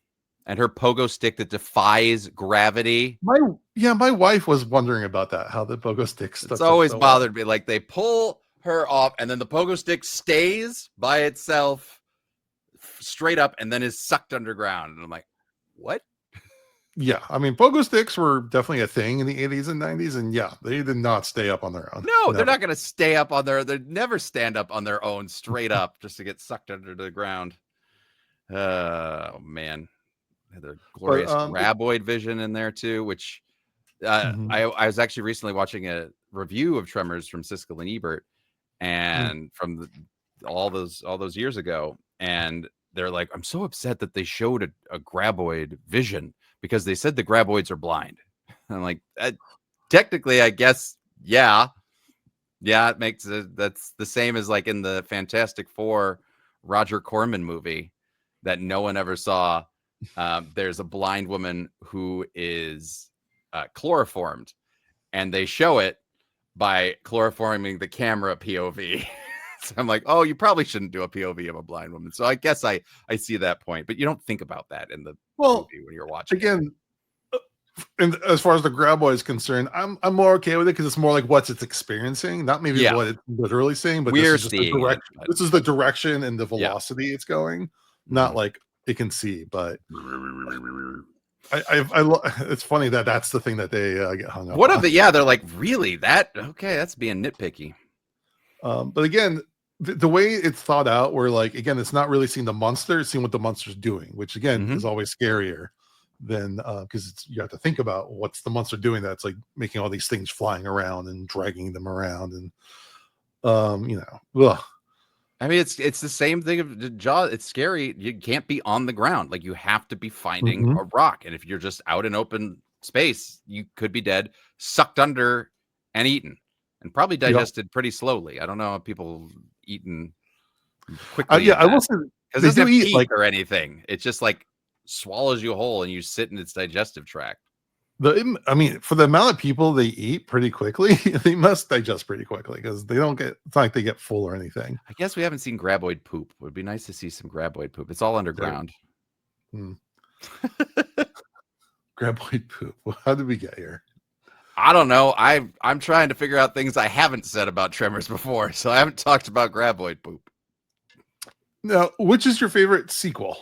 And her pogo stick that defies gravity. My wife was wondering about that, how the pogo stick stuck. It's always bothered me. Like they pull her off and then the pogo stick stays by itself straight up and then is sucked underground. And I'm like, what? Yeah, I mean, pogo sticks were definitely a thing in the 80s and 90s, and yeah, they did not stay up on their own. No, they're not going to stay up on their. They never stand up on their own straight up just to get sucked under the ground. Oh man, the glorious graboid vision in there too. Which I was actually recently watching a review of Tremors from Siskel and Ebert, and from all those years ago, and they're like, I'm so upset that they showed a graboid vision. Because they said the graboids are blind. I'm like, technically, I guess, yeah, it makes it. That's the same as like in the Fantastic Four Roger Corman movie that no one ever saw. There's a blind woman who is chloroformed, and they show it by chloroforming the camera POV. So I'm like, oh, you probably shouldn't do a POV of a blind woman. So I guess I see that point, but you don't think about that in the movie when you're watching. Again, and as far as the graboid is concerned, I'm more okay with it because it's more like what it's experiencing, not maybe what it's literally seeing, but this is the direction and the velocity it's going, not like it can see. But It's funny that that's the thing that they get hung up What on. of the yeah? They're like, really? That okay? That's being nitpicky. But again, the way it's thought out, where like again, it's not really seeing the monster, it's seeing what the monster's doing, which again is always scarier than because you have to think about what's the monster doing. That's like making all these things flying around and dragging them around, and ugh. I mean, it's the same thing of the Jaw. It's scary. You can't be on the ground. Like you have to be finding a rock, and if you're just out in open space, you could be dead, sucked under, and eaten, and probably digested pretty slowly. I don't know how people eaten quickly. Yeah, I will say because it doesn't have teeth or anything. It's just like swallows you whole, and you sit in its digestive tract. I mean, for the amount of people they eat pretty quickly, they must digest pretty quickly because they don't get. It's not like they get full or anything. I guess we haven't seen graboid poop. It would be nice to see some graboid poop. It's all underground. Graboid poop. How did we get here? I don't know. I'm trying to figure out things I haven't said about Tremors before, so I haven't talked about graboid poop. Now, which is your favorite sequel?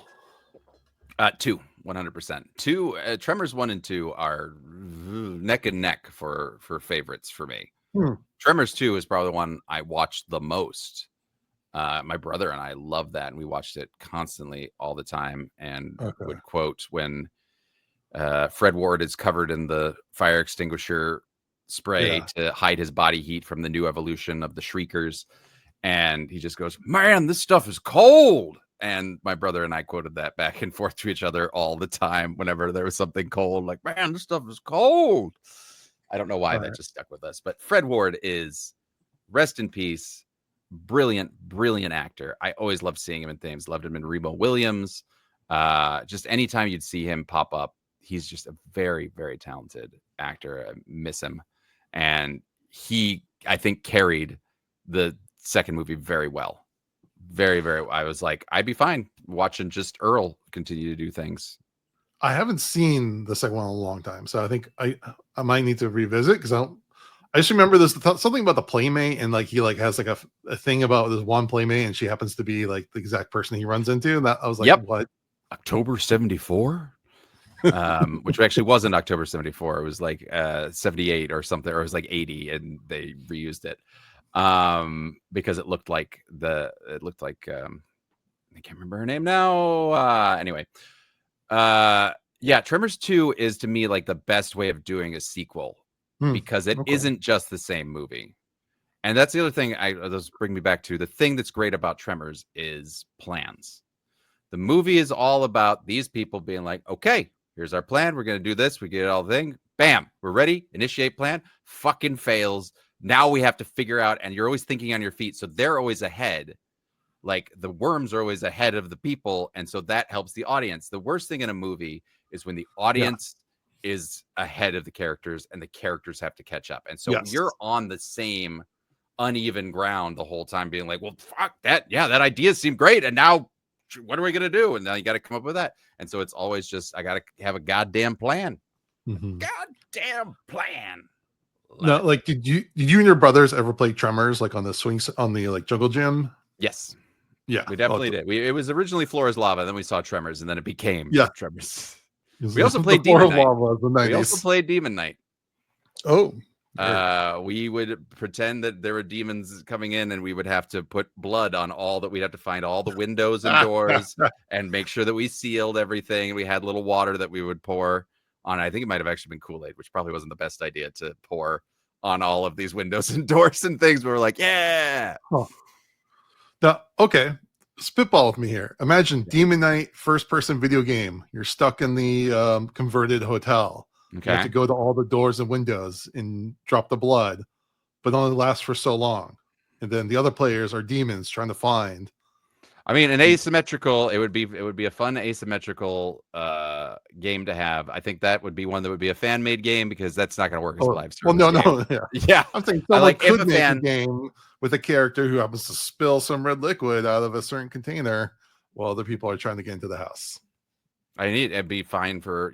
2, 100%. 2, Tremors 1 and 2 are neck and neck for favorites for me. Tremors 2 is probably the one I watched the most. My brother and I love that, and we watched it constantly all the time, and would quote when Fred Ward is covered in the fire extinguisher spray to hide his body heat from the new evolution of the Shriekers, and he just goes, "Man, this stuff is cold." And my brother and I quoted that back and forth to each other all the time whenever there was something cold, like, "Man, this stuff is cold." I don't know why that just stuck with us, but Fred Ward is, rest in peace, brilliant actor. I always loved seeing him in things. Loved him in Remo Williams. Just anytime you'd see him pop up, he's just a very, very talented actor. I miss him. And he, I think, carried the second movie very well. Very, very. I was like, I'd be fine watching just Earl continue to do things. I haven't seen the second one in a long time, so I think I might need to revisit because I just remember there's something about the playmate, and like he like has like a thing about this one playmate, and she happens to be like the exact person he runs into, and that I was like, what? October 74? Which actually wasn't October 74. It was like 78 or something, or it was like 80, and they reused it because it looked like I can't remember her name now. Anyway, Tremors 2 is to me like the best way of doing a sequel because it isn't just the same movie. And that's the other thing those bring me back to. The thing that's great about Tremors is plans. The movie is all about these people being like, okay, here's our plan. We're going to do this. We get all the thing. Bam, we're ready. Initiate plan. Fucking fails. Now we have to figure out, and you're always thinking on your feet. So they're always ahead. Like the worms are always ahead of the people. And so that helps the audience. The worst thing in a movie is when the audience is ahead of the characters and the characters have to catch up. And so you're on the same uneven ground the whole time being like, well, fuck that. Yeah, that idea seemed great. And now what are we going to do? And now you got to come up with that. And so it's always just, I got to have a goddamn plan. Goddamn plan. No, like, did you and your brothers ever play Tremors like on the swings on the like jungle gym? Yes. Yeah, we definitely did. It was originally Floor is Lava, then we saw Tremors, and then it became Tremors. We also played Demon Knight. We also played Demon Knight. Oh. We would pretend that there were demons coming in, and we would have to put blood on all that. We'd have to find all the windows and doors and make sure that we sealed everything. We had little water that we would pour on. I think it might have actually been Kool-Aid, which probably wasn't the best idea to pour on all of these windows and doors and things. We were like, yeah. Now, okay, spitball with me here. Imagine Demon Knight first-person video game. You're stuck in the converted hotel. Okay. You have to go to all the doors and windows and drop the blood, but only lasts for so long. And then the other players are demons trying to find. I mean, an asymmetrical. It would be a fun asymmetrical game to have. I think that would be one that would be a fan-made game because that's not going to work as a live service. Well, no, yeah. I'm thinking someone could make a game with a character who happens to spill some red liquid out of a certain container while other people are trying to get into the house. It'd be fine for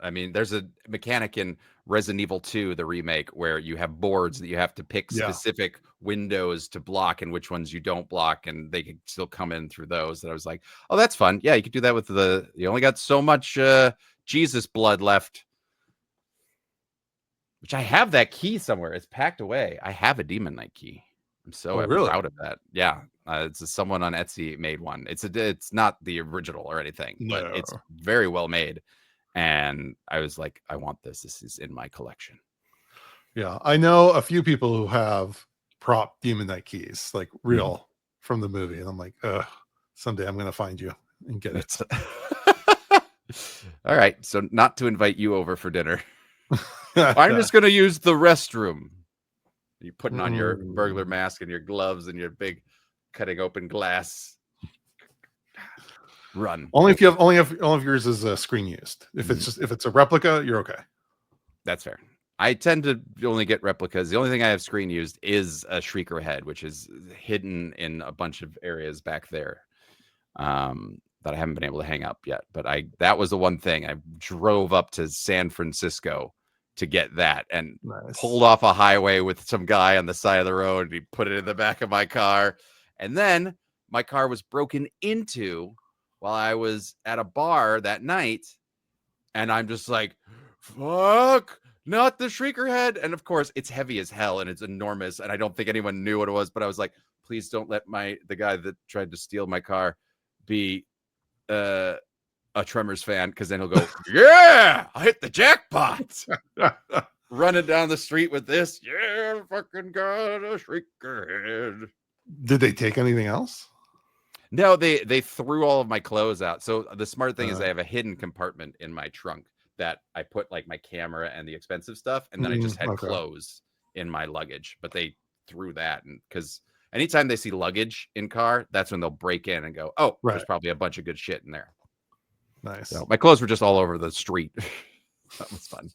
I mean, there's a mechanic in Resident Evil 2, the remake, where you have boards that you have to pick specific windows to block and which ones you don't block, and they can still come in through those. And I was like, oh, that's fun. Yeah, you could do that with you only got so much Jesus blood left, which I have that key somewhere. It's packed away. I have a Demon Knight key. I'm so really? proud of that. Yeah. It's someone on Etsy made one. It's not the original or anything, but it's very well made. And I was like, I want this. This is in my collection. Yeah. I know a few people who have prop Demon Knight keys, like real from the movie. And I'm like, someday I'm going to find you and get it. All right. So not to invite you over for dinner. I'm just going to use the restroom. You're putting on your burglar mask and your gloves and your big cutting open glass. Run. Only if yours is screen used. If it's a replica, you're okay. That's fair. I tend to only get replicas. The only thing I have screen used is a Shrieker head, which is hidden in a bunch of areas back there that I haven't been able to hang up yet. But that was the one thing. I drove up to San Francisco to get that and pulled off a highway with some guy on the side of the road. And he put it in the back of my car. And then my car was broken into while I was at a bar that night. And I'm just like, fuck, not the Shrieker head. And of course, it's heavy as hell and it's enormous. And I don't think anyone knew what it was. But I was like, please don't let the guy that tried to steal my car be a Tremors fan, because then he'll go, yeah, I hit the jackpot. Running down the street with this, yeah, fucking got a Shrieker head. Did they take anything else? No, they threw all of my clothes out. So the smart thing is I have a hidden compartment in my trunk that I put like my camera and the expensive stuff, and then I just had clothes in my luggage. But they threw that, and because anytime they see luggage in car, that's when they'll break in and go, oh, there's probably a bunch of good shit in there. Nice. So my clothes were just all over the street. That was fun.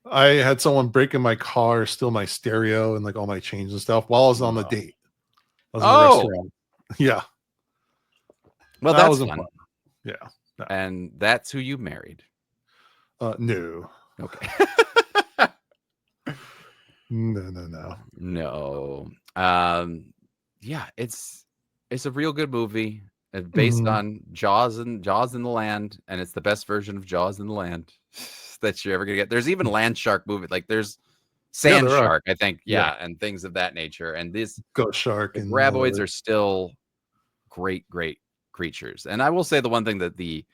I had someone break in my car, steal my stereo and like all my change and stuff while I was on the date. I was in the restaurant. Yeah. Well, that's fun. Yeah. No. And that's who you married. No. Okay. No. Yeah, it's a real good movie. Based on Jaws in the Land, and it's the best version of Jaws in the Land that you're ever gonna get. There's even land shark movie, like there's sand shark, I think, and things of that nature. And these ghost shark and graboids are still great creatures. And I will say the one thing that the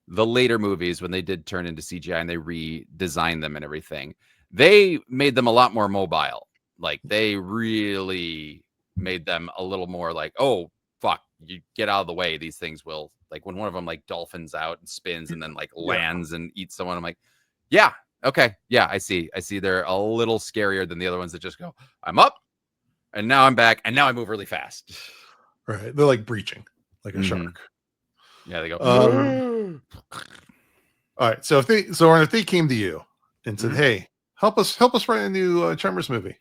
later movies, when they did turn into CGI and they redesigned them and everything, they made them a lot more mobile. Like they really made them a little more like, oh, fuck, you get out of the way. These things will, like when one of them like dolphins out and spins and then like lands and eats someone. I'm like, yeah, okay. Yeah, I see. They're a little scarier than the other ones that just go, I'm up and now I'm back and now I move really fast. Right. They're like breaching like a shark. Yeah, they go. All right. So if they came to you and said, hey, help us write a new Tremors movie.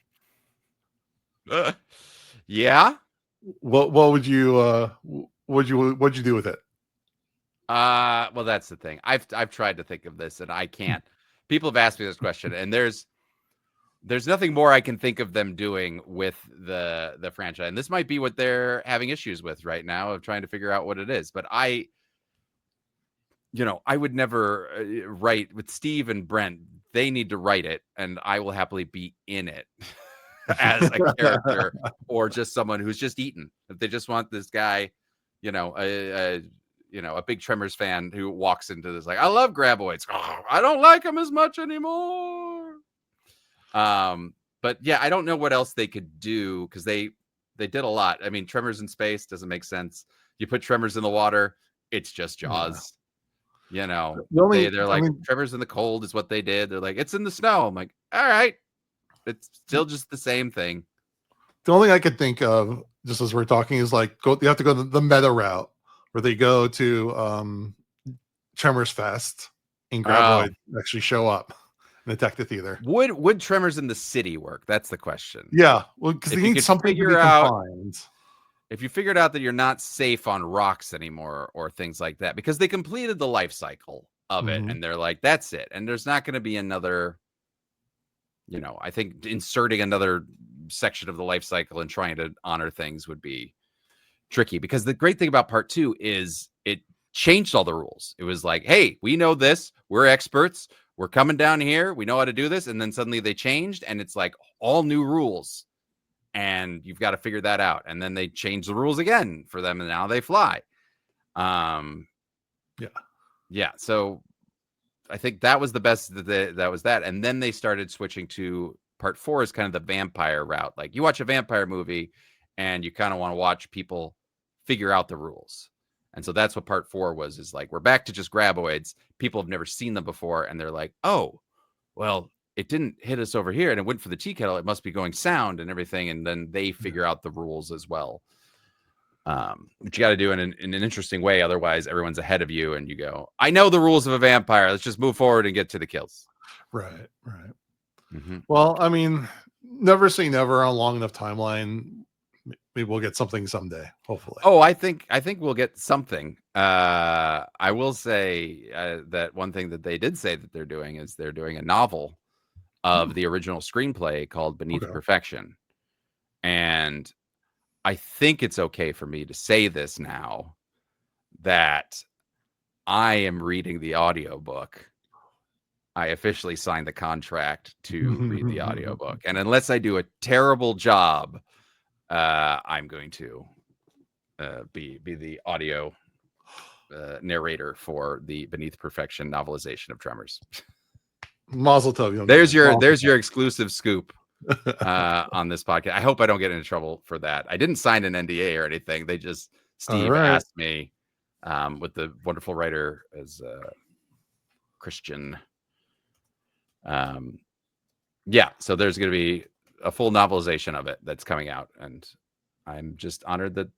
Yeah. What would you what'd you do with it? Well, that's the thing. I've tried to think of this and I can't. People have asked me this question, and there's nothing more I can think of them doing with the franchise. And this might be what they're having issues with right now, of trying to figure out what it is. But I would never write with Steve and Brent. They need to write it, and I will happily be in it. As a character or just someone who's just eaten. If they just want this guy, a big Tremors fan who walks into this like, I love graboids. Oh, I don't like them as much anymore. But yeah, I don't know what else they could do, because they did a lot. I mean, Tremors in space doesn't make sense. You put Tremors in the water, it's just Jaws. They're like, Tremors in the cold is what they did. They're like, it's in the snow. I'm like, all right. It's still just the same thing. The only thing I could think of, just as we're talking, is like you have to go the meta route where they go to Tremors Fest and Graboid actually show up and attack the theater. Would Tremors in the city work? That's the question. Yeah, well, because they need something to be confined. If you figured out that you're not safe on rocks anymore or things like that, because they completed the life cycle of it, and they're like, that's it. And there's not going to be another. I think inserting another section of the life cycle and trying to honor things would be tricky, because the great thing about part 2 is it changed all the rules. It was like, hey, we know this. We're experts. We're coming down here. We know how to do this. And then suddenly they changed, and it's like all new rules. And you've got to figure that out. And then they changed the rules again for them, and now they fly. Yeah. So I think that was the best. That was that. And then they started switching to part 4 is kind of the vampire route. Like, you watch a vampire movie and you kind of want to watch people figure out the rules. And so that's what part 4 was, is like, we're back to just graboids. People have never seen them before. And they're like, oh, well, it didn't hit us over here and it went for the tea kettle. It must be going sound and everything. And then they figure out the rules as well. But you got to do it in an interesting way. Otherwise, everyone's ahead of you and you go, I know the rules of a vampire. Let's just move forward and get to the kills. Right. Mm-hmm. Well, I mean, never say never on a long enough timeline. Maybe we'll get something someday, hopefully. Oh, I think we'll get something. I will say that one thing that they did say that they're doing is they're doing a novel of the original screenplay called Beneath Perfection. And I think it's okay for me to say this now, that I am reading the audiobook. I officially signed the contract to read the audiobook. And unless I do a terrible job, I'm going to be the audio narrator for the Beneath Perfection novelization of Tremors. Mazel tov. There's your exclusive scoop on this podcast. I hope I don't get into trouble for that. I didn't sign an NDA or anything. They just, Steve asked me, with the wonderful writer as Christian. So there's going to be a full novelization of it that's coming out, and I'm just honored that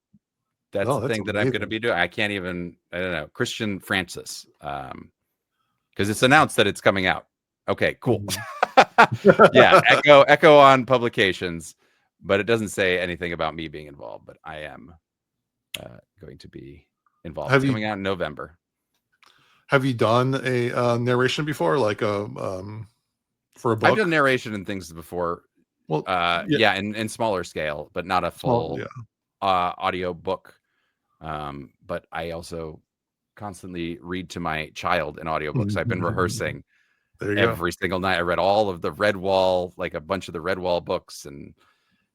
that's the thing that I'm going to be doing. I don't know, Christian Francis, because it's announced that it's coming out. Okay, cool. Yeah, Echo on publications, but it doesn't say anything about me being involved, but I am going to be involved. It's coming out in November. Have you done a narration before, like for a book? I've done narration and things before. Well, in smaller scale, but not a full audio book. But I also constantly read to my child in audiobooks. I've been rehearsing every single night. I read all of the Redwall, like a bunch of the Redwall books, and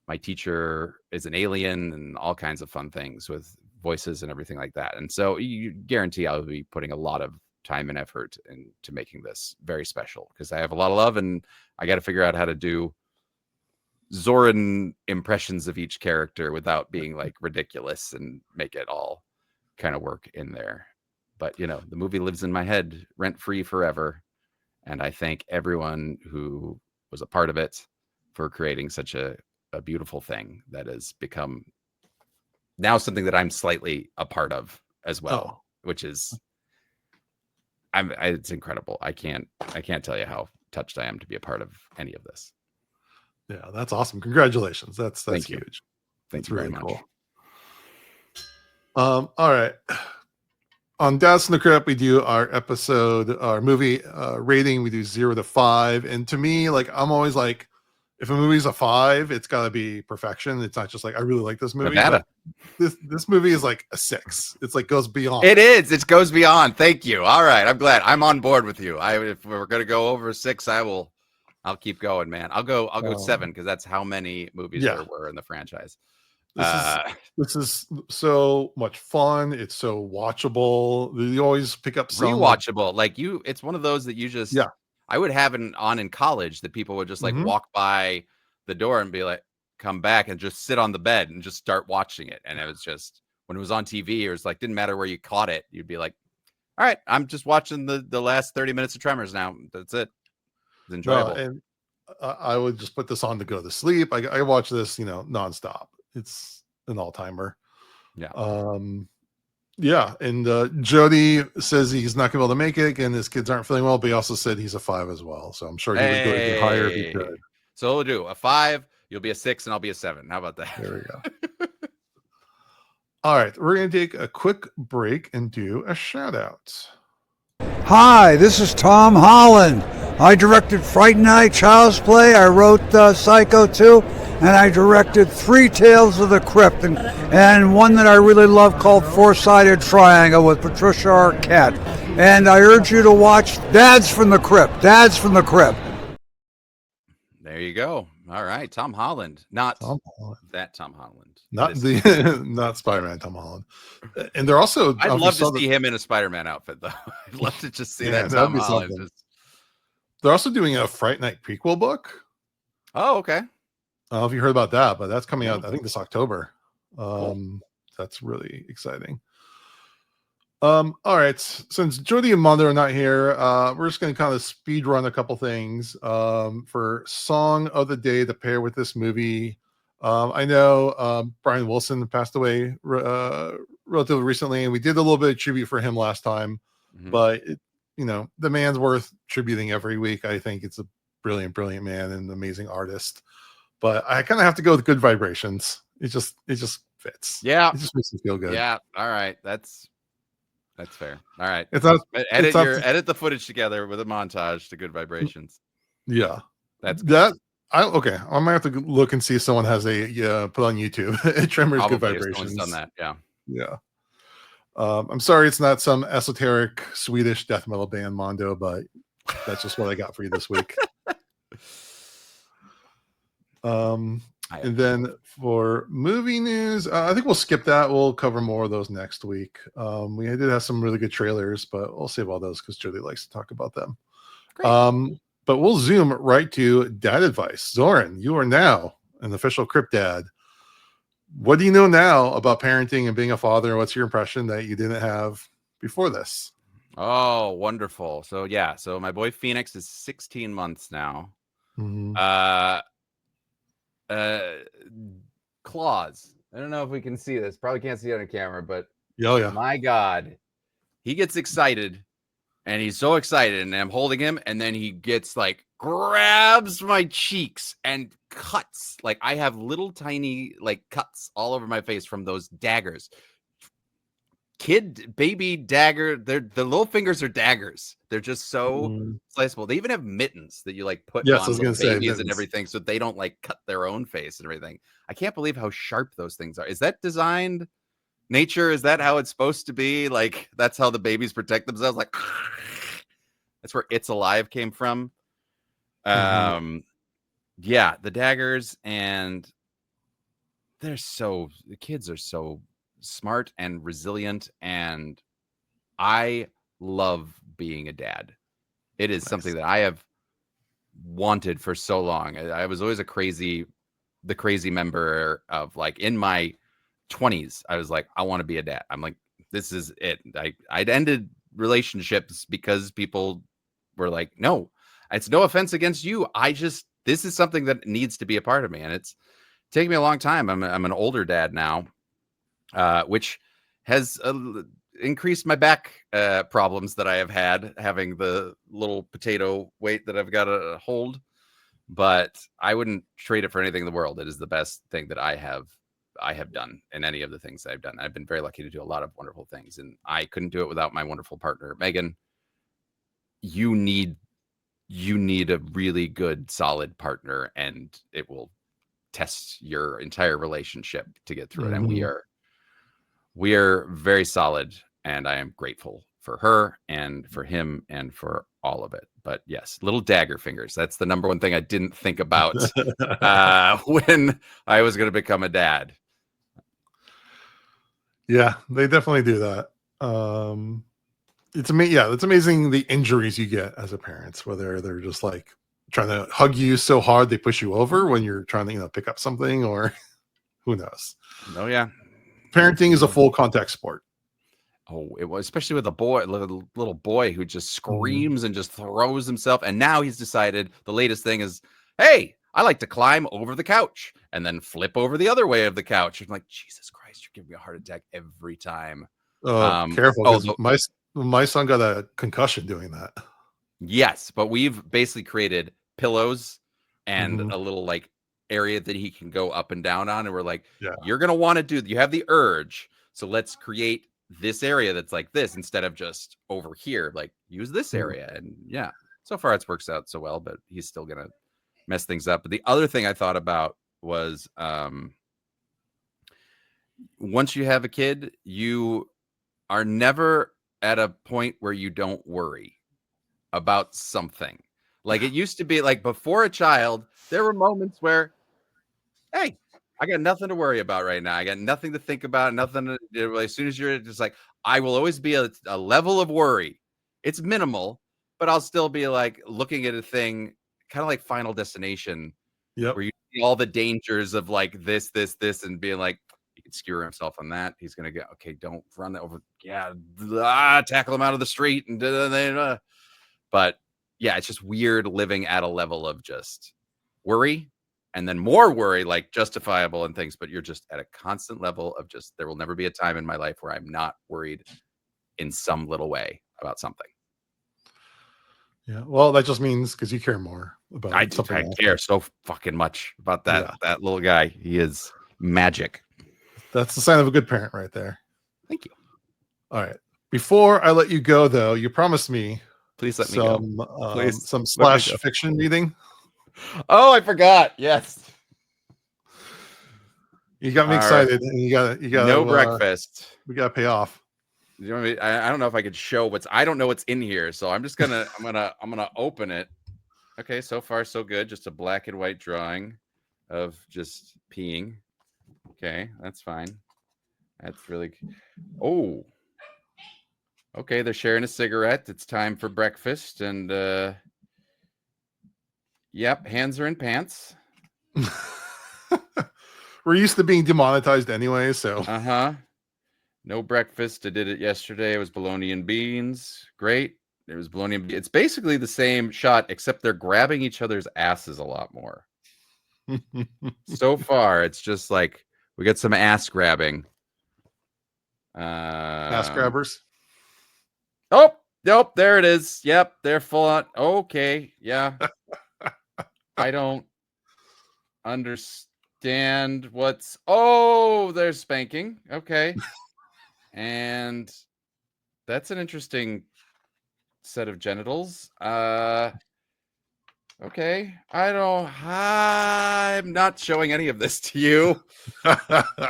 my teacher is an alien and all kinds of fun things with voices and everything like that. And so you guarantee I'll be putting a lot of time and effort into making this very special, because I have a lot of love, and I got to figure out how to do Zoran impressions of each character without being like ridiculous, and make it all kind of work in there. But the movie lives in my head rent free forever, and I thank everyone who was a part of it for creating such a beautiful thing that has become now something that I'm slightly a part of as well, which is it's incredible. I can't tell you how touched I am to be a part of any of this. Yeah, that's awesome. Congratulations. That's Thank huge. Thank you very much. Cool. All right. On Dads from the Crypt, we do our movie rating. We do 0 to 5. And to me, like, I'm always like, if a movie's a 5, it's got to be perfection. It's not just like, I really like this movie. This movie is like a 6. It's like goes beyond. It is. It goes beyond. Thank you. All right. I'm glad. I'm on board with you. If we're going to go over 6, I'll keep going, man. I'll go 7, because that's how many movies there were in the franchise. This is so much fun. It's so watchable. You always pick up some rewatchable. It's one of those that you just I would have it on in college that people would just like walk by the door and be like, come back and just sit on the bed and just start watching it. And it was just, when it was on TV, it was like, didn't matter where you caught it. You'd be like, all right, I'm just watching the last 30 minutes of Tremors now. That's it. It's enjoyable. And I would just put this on to go to sleep. I watch this, nonstop. It's an all-timer. Yeah. And Jody says he's not gonna be able to make it again. His kids aren't feeling well, but he also said he's a 5 as well. So I'm sure he would go even higher if he could. So we'll do a 5, you'll be a 6, and I'll be a 7. How about that? There we go. All right, we're gonna take a quick break and do a shout out. Hi, this is Tom Holland. I directed Fright Night, Child's Play. I wrote Psycho 2, and I directed 3 Tales of the Crypt, and one that I really love called Four-Sided Triangle with Patricia Arquette. And I urge you to watch Dads from the Crypt. Dads from the Crypt. There you go. All right, Tom Holland, not Tom Holland. that Tom Holland, Not This- not Spider-Man, Tom Holland. And they're also. I'd love to see him in a Spider-Man outfit, though. I'd love to just see that that'd Tom be Holland. something. They're also doing a Fright Night prequel book. Oh, okay. I don't know if you heard about that, but that's coming out, No. I think, this October. Cool. That's really exciting. All right. Since Jody and Mondo are not here, we're just going to kind of speed run a couple things for Song of the Day to pair with this movie. I know Brian Wilson passed away relatively recently, and we did a little bit of tribute for him last time, but the man's worth tributing every week. I think it's a brilliant man and an amazing artist. But I kind of have to go with Good Vibrations. It just fits. Yeah. It just makes me feel good. Yeah. All right. That's fair. All right. It's not Edit the footage together with a montage to Good Vibrations. Yeah. That's that. Okay. I might have to look and see if someone has a put on YouTube. Tremors Good probably if Vibrations. someone's done that. Yeah. Yeah. I'm sorry it's not some esoteric Swedish death metal band, Mondo, but that's just what I got for you this week. And then for movie news, I think we'll skip that. We'll cover more of those next week. We did have some really good trailers, but we'll save all those because Julie likes to talk about them. Great. But we'll zoom right to dad advice. Zoran, you are now an official Crypt dad. What do you know now about parenting and being a father? What's your impression that you didn't have before this? Oh, wonderful. So my boy Phoenix is 16 months now. Claws. I don't know if we can see this. Probably can't see it on a camera, but my God, he gets excited, and he's so excited, and I'm holding him, and then he gets grabs my cheeks and cuts. I have little tiny cuts all over my face from those daggers. Baby dagger. The little fingers are daggers. They're just so sliceable. They even have mittens that you put on little babies and everything, so they don't cut their own face and everything. I can't believe how sharp those things are. Is that designed nature? Is that how it's supposed to be? That's how the babies protect themselves. That's where It's Alive came from. The daggers, and the kids are so smart and resilient, and I love being a dad. It is something that I have wanted for so long. I was always the crazy member of in my 20s. I was I want to be a dad. I'm this is it. I'd ended relationships because people were no, it's no offense against you. This is something that needs to be a part of me, and it's taken me a long time. I'm an older dad now, which has increased my back problems that I have had, having the little potato weight that I've got to hold. But I wouldn't trade it for anything in the world. It is the best thing that I have done in any of the things that I've done. I've been very lucky to do a lot of wonderful things, and I couldn't do it without my wonderful partner, Megan. You need a really good, solid partner, and it will test your entire relationship to get through it. And we are very solid, and I am grateful for her and for him and for all of it. But yes, little dagger fingers. That's the number one thing I didn't think about when I was going to become a dad. Yeah, they definitely do that. It's amazing the injuries you get as a parent, whether they're just trying to hug you so hard they push you over when you're trying to pick up something, or who knows. Oh yeah, parenting is a full contact sport. Oh, it was, especially with a little boy who just screams and just throws himself. And now he's decided the latest thing is, hey, I like to climb over the couch and then flip over the other way of the couch. I'm like, Jesus Christ, you're giving me a heart attack every time. Careful, my son got a concussion doing that. Yes, but we've basically created pillows and a little area that he can go up and down on. And we're you're going to want to do, you have the urge. So let's create this area that's like this instead of just over here. Use this area. And so far it's works out so well, but he's still going to mess things up. But the other thing I thought about was once you have a kid, you are never at a point where you don't worry about something. Like it used to be, like before a child, there were moments where, hey, I got nothing to worry about right now. I got nothing to think about, nothing to, as soon as you're just like, I will always be a level of worry. It's minimal, but I'll still be like looking at a thing kind of like Final Destination, Yep. where you see all the dangers of like this, and being like, he can skewer himself on that. He's gonna get okay. Don't run that over. Yeah, tackle him out of the street and but yeah, it's just weird living at a level of just worry and then more worry, like justifiable and things. But you're just at a constant level of just. There will never be a time in my life where I'm not worried in some little way about something. Yeah. Well, that just means because you care more about I something else. care so fucking much about that little guy. He is magic. That's the sign of a good parent right there. Thank you. All right. Before I let you go, though, you promised me Please let me go. Please, some slash fiction reading. Oh, I forgot. Yes. You got me excited. And you got no breakfast. We got to pay off. You know, I don't know if I could show I don't know what's in here, so I'm just gonna I'm gonna open it. Okay, so far so good. Just a black and white drawing of just peeing. Okay, that's fine. That's really. Oh. Okay, they're sharing a cigarette. It's time for breakfast, and yep, hands are in pants. We're used to being demonetized anyway, so. No breakfast. I did it yesterday. It was bologna and beans. Great. It was bologna and beans. It's basically the same shot, except they're grabbing each other's asses a lot more. So far, it's just like we get some ass grabbing. Ass grabbers. Oh, nope. There it is. Yep. They're full on. Okay. Yeah. I don't understand what's. Oh, they're spanking. Okay. And that's an interesting set of genitals. Okay. I'm not showing any of this to you.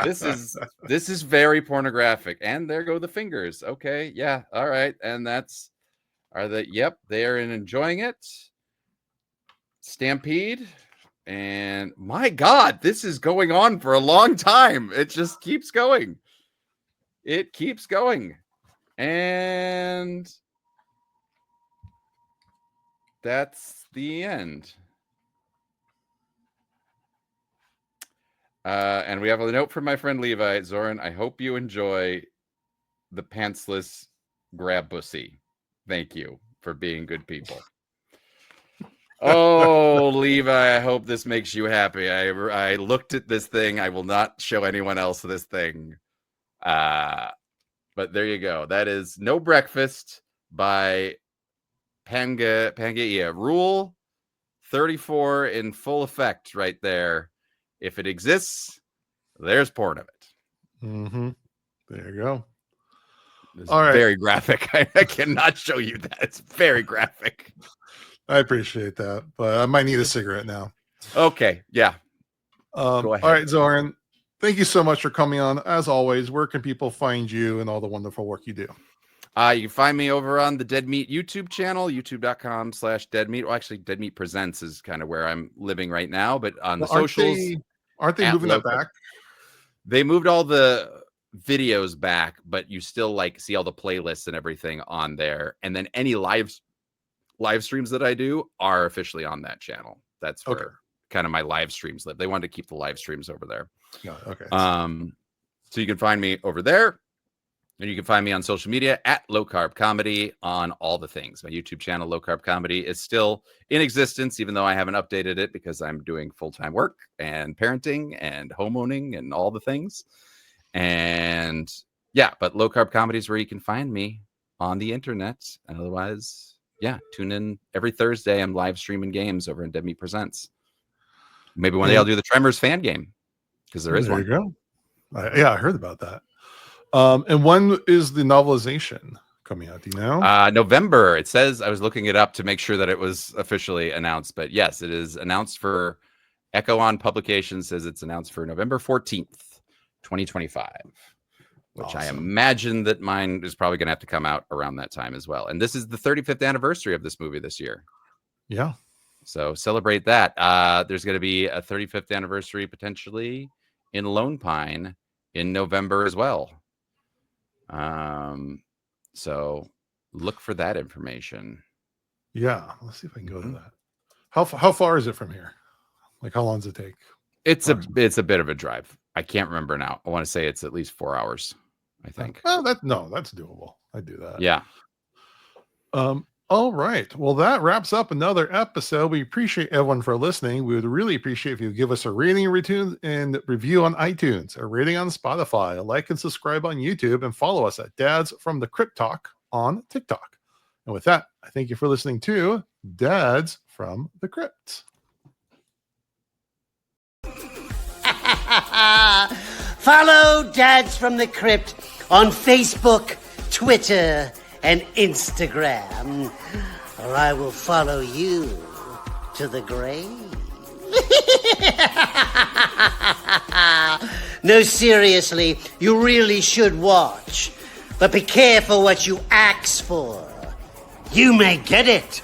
This is very pornographic. And there go the fingers. Okay. Yeah. All right. And yep, they are enjoying it. Stampede. And my God, this is going on for a long time. It just keeps going. It keeps going. And that's the end. And we have a note from my friend Levi. Zoran, I hope you enjoy the pantsless grab pussy. Thank you for being good people. Oh, Levi, I hope this makes you happy. I looked at this thing. I will not show anyone else this thing. But there you go. That is No Breakfast by Pangaea. Rule 34 in full effect right there. If it exists, there's porn of it. Mm-hmm. There you go. It's very graphic. I cannot show you that. It's very graphic. I appreciate that, but I might need a cigarette now. Okay. Yeah. Go ahead. All right, Zoran. Thank you so much for coming on. As always, where can people find you and all the wonderful work you do? You can find me over on the Dead Meat YouTube channel, youtube.com/deadmeat. Well, actually, Dead Meat Presents is kind of where I'm living right now, but on the socials. Aren't they moving that back? They moved all the videos back, but you still like see all the playlists and everything on there. And then any live streams that I do are officially on that channel. That's where kind of my live streams live. They wanted to keep the live streams over there. Yeah, okay. So you can find me over there. And you can find me on social media at Low Carb Comedy on all the things. My YouTube channel, Low Carb Comedy, is still in existence, even though I haven't updated it because I'm doing full-time work and parenting and homeowning and all the things. And yeah, but Low Carb Comedy is where you can find me on the internet. And otherwise, yeah, tune in every Thursday. I'm live streaming games over in Dead Meat Presents. Maybe one day I'll do the Tremors fan game because there is one. There you go. Yeah, I heard about that. And when is the novelization coming out? Do you know? November. It says. I was looking it up to make sure that it was officially announced, but yes, it is announced for Echo on Publication says it's announced for November 14th, 2025, which I Awesome. imagine that mine is probably going to have to come out around that time as well. And this is the 35th anniversary of this movie this year. Yeah. So celebrate that. There's going to be a 35th anniversary potentially in Lone Pine in November as well. So look for that information. Yeah. Let's see if I can go to that. How far is it from here? Like, how long does it take? It's a bit of a drive. I can't remember now. I want to say it's at least 4 hours, I think. Oh, that's doable. I do that. Yeah. All right. Well, that wraps up another episode. We appreciate everyone for listening. We would really appreciate if you give us a rating and review on iTunes, a rating on Spotify, a like and subscribe on YouTube, and follow us at Dads from the Crypt Talk on TikTok. And with that, I thank you for listening to Dads from the Crypt. Follow Dads from the Crypt on Facebook, Twitter, and Instagram, or I will follow you to the grave. No, seriously, you really should watch. But be careful what you ask for. You may get it.